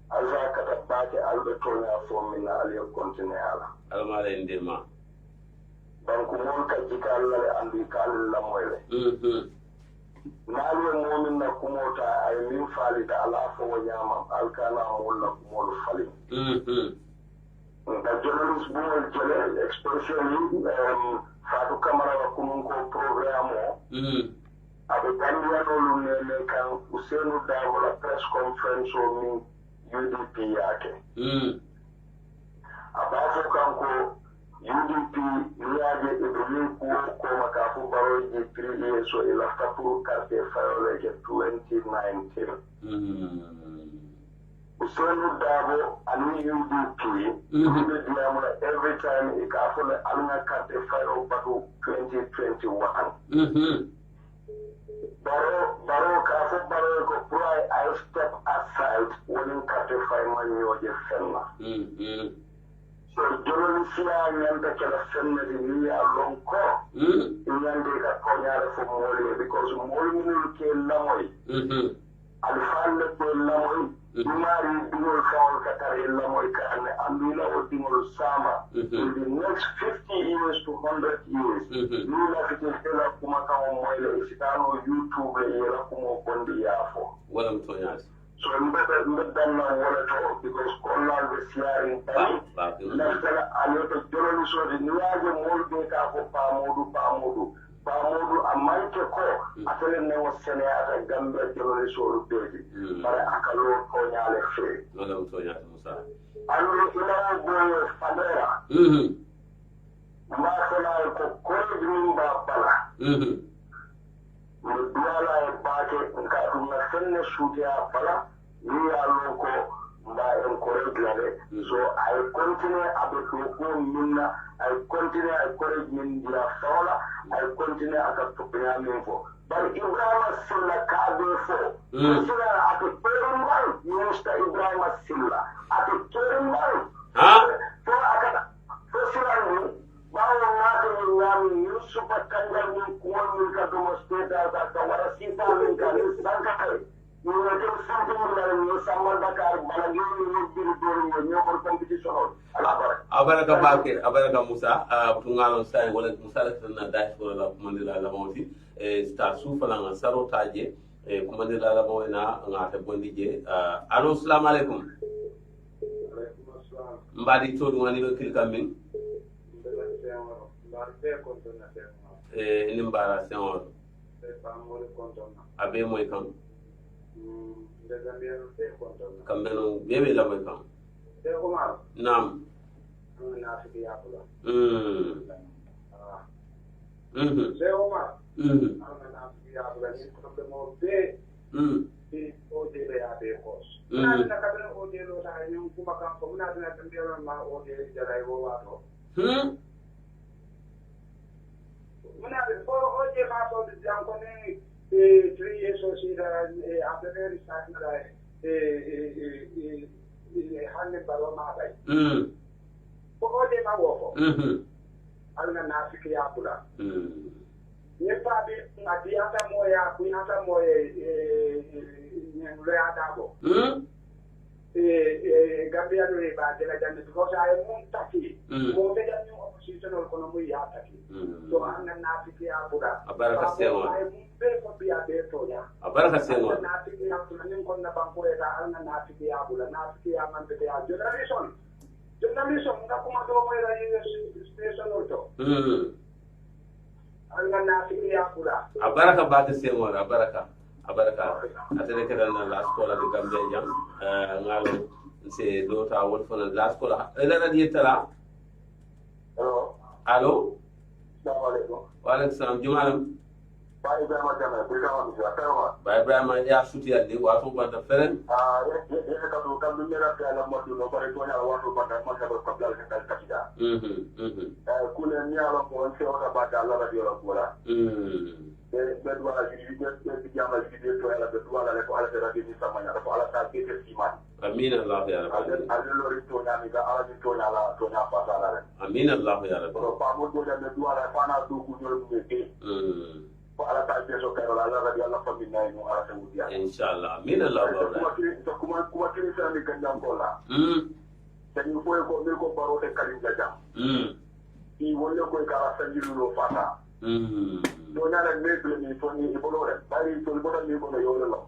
alfa kata baake albe tonya fo min ali continue ala almala indema donc mon ka jikal la andi kal la moyle naalo momin na kumota ay min falita ala fo nyama alkana mol la kumol fali the journalist bull jele expression Fatou Camara wa kununko programo abe Gambia no ne kan Usenu Dawola press conference o min UDP yake abafo kanko UDP niaje ibili ko makafu baroji 3 years so ilafta pour carte fayole ke 2019 Usenu Dabo ani UDP every time ikafule alunga carte fayole batu 2021 Baro kafu baro ko pray I step aside when carte fayman yoje fenna So Jolosia nyanda kala senna di niya lonko nyande ka konyare fo mole because mole minul ke lamoy alfalle ke lamoy dumari dingol fawol katare lamoy ka ane andula o dingol sama in the next 50 years to 100 years nula fite hela kuma kawo moyle isitano YouTube yela kuma bondi yafo wala mtonyasi So mbedan na wala to because kollal be siaring tan naftala aloto joloni so di niaje molbe ka ko pamodu Modu amante ko atele ne wo sene ata gambe jolori solu beji bare akalo ko nyaale fe wala to nyaata Musa anu ila boyo fadera ma sona ko dum ba bala mo duala e baake ka dum na senne shudia bala ni ya loko mba encourage lale so I continue abeto ko minna I continue I encourage min dia sola I continue aka tupnya minfo but Ibrahim Silla kabe fo sila ate perumbal Mr. Ibrahim Silla ate perumbal so aka so sila ni bawo nato ni ngami Yusuf kanja ni kuon ni ka do state aka wara sita ni ka ni sanka kai ni wote something ni samar bakar balagi ni bir dor ni nyobor competition abaraka bake abaraka Musa tungalon sai wala Musa na dashboard la kumandila la mawti sta sufa la saro taje kumandila la mawena ngata bondije allo assalamu alaikum mbadi to ngani be kilka min ni mbara senor abe moy kan kambeno bebe la moy kan naam Ode ma wofo. Alna nafiki ya kula. Yepa bi ngati hata moya ku hata moye nglo ya dabo. Gambia do ba de la jande because I mun taki. Mo de jande opposition ko no ya taki. So anna nafiki ya kula. Abaraka sewa. Be ko bi ya be to ya. Abaraka sewa. Nafiki ya kula nin ko na banko ya anna nafiki ya kula. Nafiki ya man de ya generation. Journalism nga kuma do moy la station auto anga na fi ya kula abaraka ba de semora abaraka atene kedal na la scola de Gambia jam ngalo se do ta won fona la scola ela na dietala allo assalamu alaikum wa alaikum salam jumalam ba Ibrahima Jame bi ka won ja ba Ibrahima ya suti andi wa to banda feren ye ka do kam ni ra ka la mo do bare to ya wa to banda ma ka do ka dal ka katida kule ni ala ko on se o ka ba da la radio la kola be do ala ji be jama ji de to ala be do ala ko ala radio ni samanya ko ala ta ke ke siman amin allah ya rabbi ala lo ri to na mi ga ala ji to na la to na fa sala amin allah ya rabbi ko pa mo do ya be do ala fa na do ku do be ke ala ta je so kero ala radio la famille nay no ala saudiya inshallah amin allah ya rabbi kuma kini sa ni ganjam ko la tani foy ko mi ko baro de kalim jam i wolle ko ka sanjiru no fata do nyala meble ni foni e bolore bari to boda mi ko no yole lo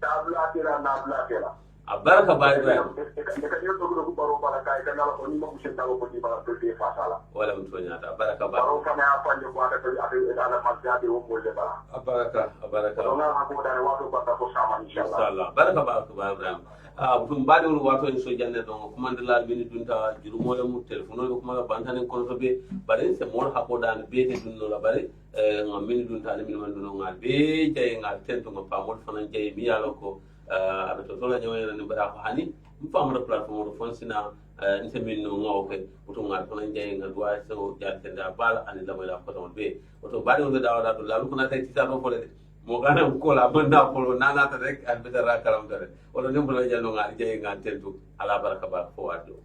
tabla tira na bla tira abaraka ba Ibrahim ka yo to ko baro bala kay ka nala ko ni mo ko tawo ko ni bala to de fata la wala mto nyata abaraka ba baro fana afanye ko ata to ate ala masjadi wo mo le bala abaraka do na ko dare wato bata ko sama inshallah baraka ba Ibrahim butum baade won wato en so jande don commandela bini dunta juru mo mu telephone ko kuma bantane kon to be bare se mo ha ko dan be te dunno la bare ngam min dunta ni min man dunno ngal be jay ngal tento ko pamol fana jay mi yalo ko abe to la nyawena ni bara ko hani mu famra platform fon sina nte min no ngaw ke butum ngal fana jay ngal wa so jarte da bala ani la moy la ko ton be to baade won da wada to la ko na tay tita no fole mo gana ko la banda polo nana ta rek al bedara karam dare wala nem bula jando ngal jey ngal tentu ala baraka ba fo wado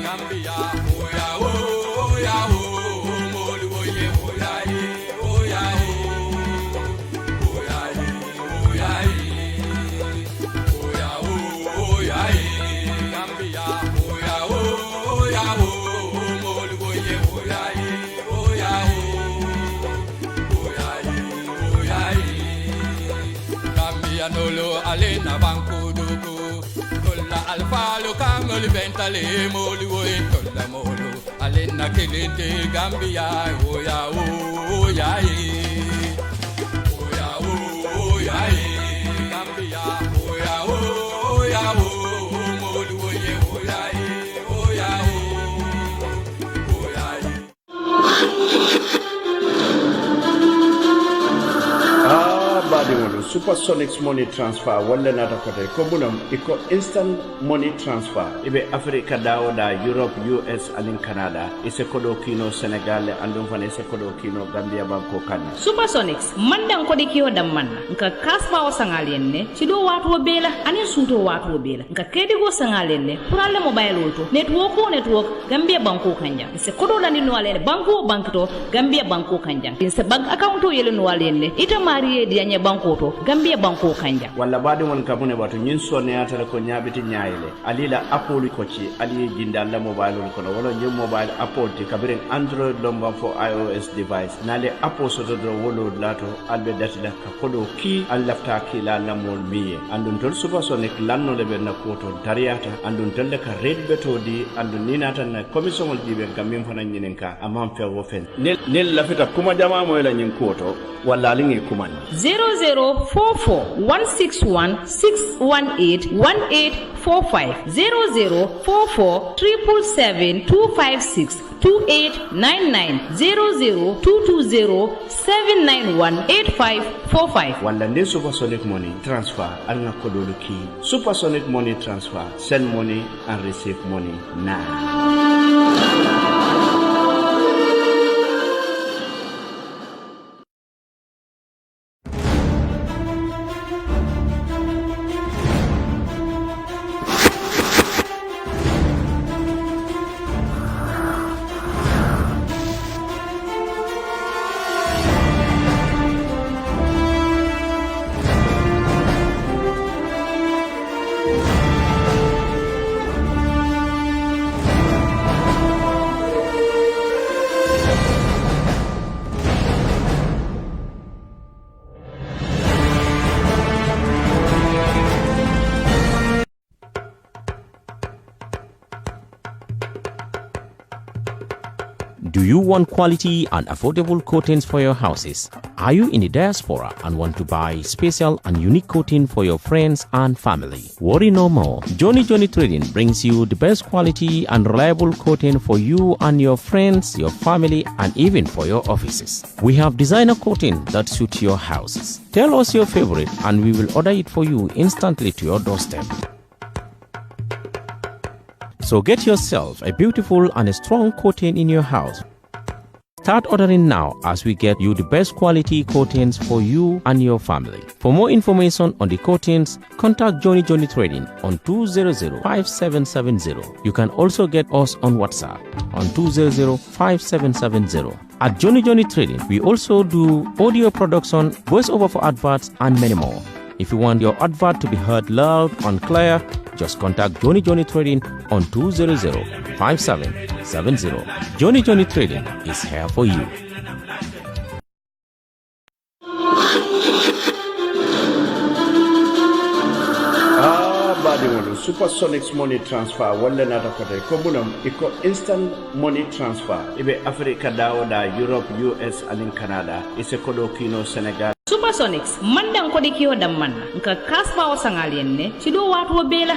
Gambia, oh yeah. nolo alena banku duku tolla alfalu kangol ventale moli wo tolla molo alena kelente Gambia oya oya oya oya Gambia oya oya moli wo oya oya Badimolo Supersonics money transfer wala nata kote ko bunam iko instant money transfer ibe Africa dawoda Europe US and Canada ise kodo kino Senegal andum fane ise kodo kino Gambia banko kan Supersonics mandan ko de kiyo dam manna nka kasma o sangalien ne ci do watu bela ani sunto watu bela nka kedi go sangalien ne pour alle mobile auto network Gambia banko kanja ise kodo landi no ale banko bankto Gambia banko kanja ise bank account yele no ale ne ita mariye di banko to Gambia banko kanja walla badi won kabune bato nyin sonne atala ko nyabiti nyaayile alila apple ko ci ali jinda la mobile ko wala nyum mobile apple ti kabiren android number for iOS device nale apple so do wolo lato albe datida ka kodo ki allafta ki la lamol miye andun tol Supersonic lanno le be na koto tariata andun telle ka red beto di andun ninata na commission wol dibe gamim fana nyinen ka amam fe wo fen nel lafita kuma jama mo la nyin koto walla lingi kumani 0044-161-618-1845 0044-777-256-2899 00-220-791-8545 walla nde Supersonic money transfer alna kodolu ki Supersonic money transfer send money and receive money now. Do you want quality and affordable coatings for your houses? Are you in the diaspora and want to buy special and unique coating for your friends and family? Worry no more. Johnny Trading brings you the best quality and reliable coating for you and your friends, your family, and even for your offices. We have designer coating that suit your houses. Tell us your favorite and we will order it for you instantly to your doorstep. So get yourself a beautiful and a strong coating in your house. Start ordering now as we get you the best quality coatings for you and your family. For more information on the coatings, contact Johnny Trading on 200-5770. You can also get us on WhatsApp on 200-5770. At Johnny Trading, we also do audio production, voiceover for adverts, and many more. If you want your advert to be heard loud and clear, just contact Johnny Trading on 200-5770. Johnny Trading is here for you. Badimolo Supersonics money transfer wala nata kote ko bunam iko instant money transfer ibe Africa dawoda Europe US and Canada ise kodo kino Senegal Supersonics mandan ko de kiyo dam manna nka kasba o sangalien ne ci do watu bela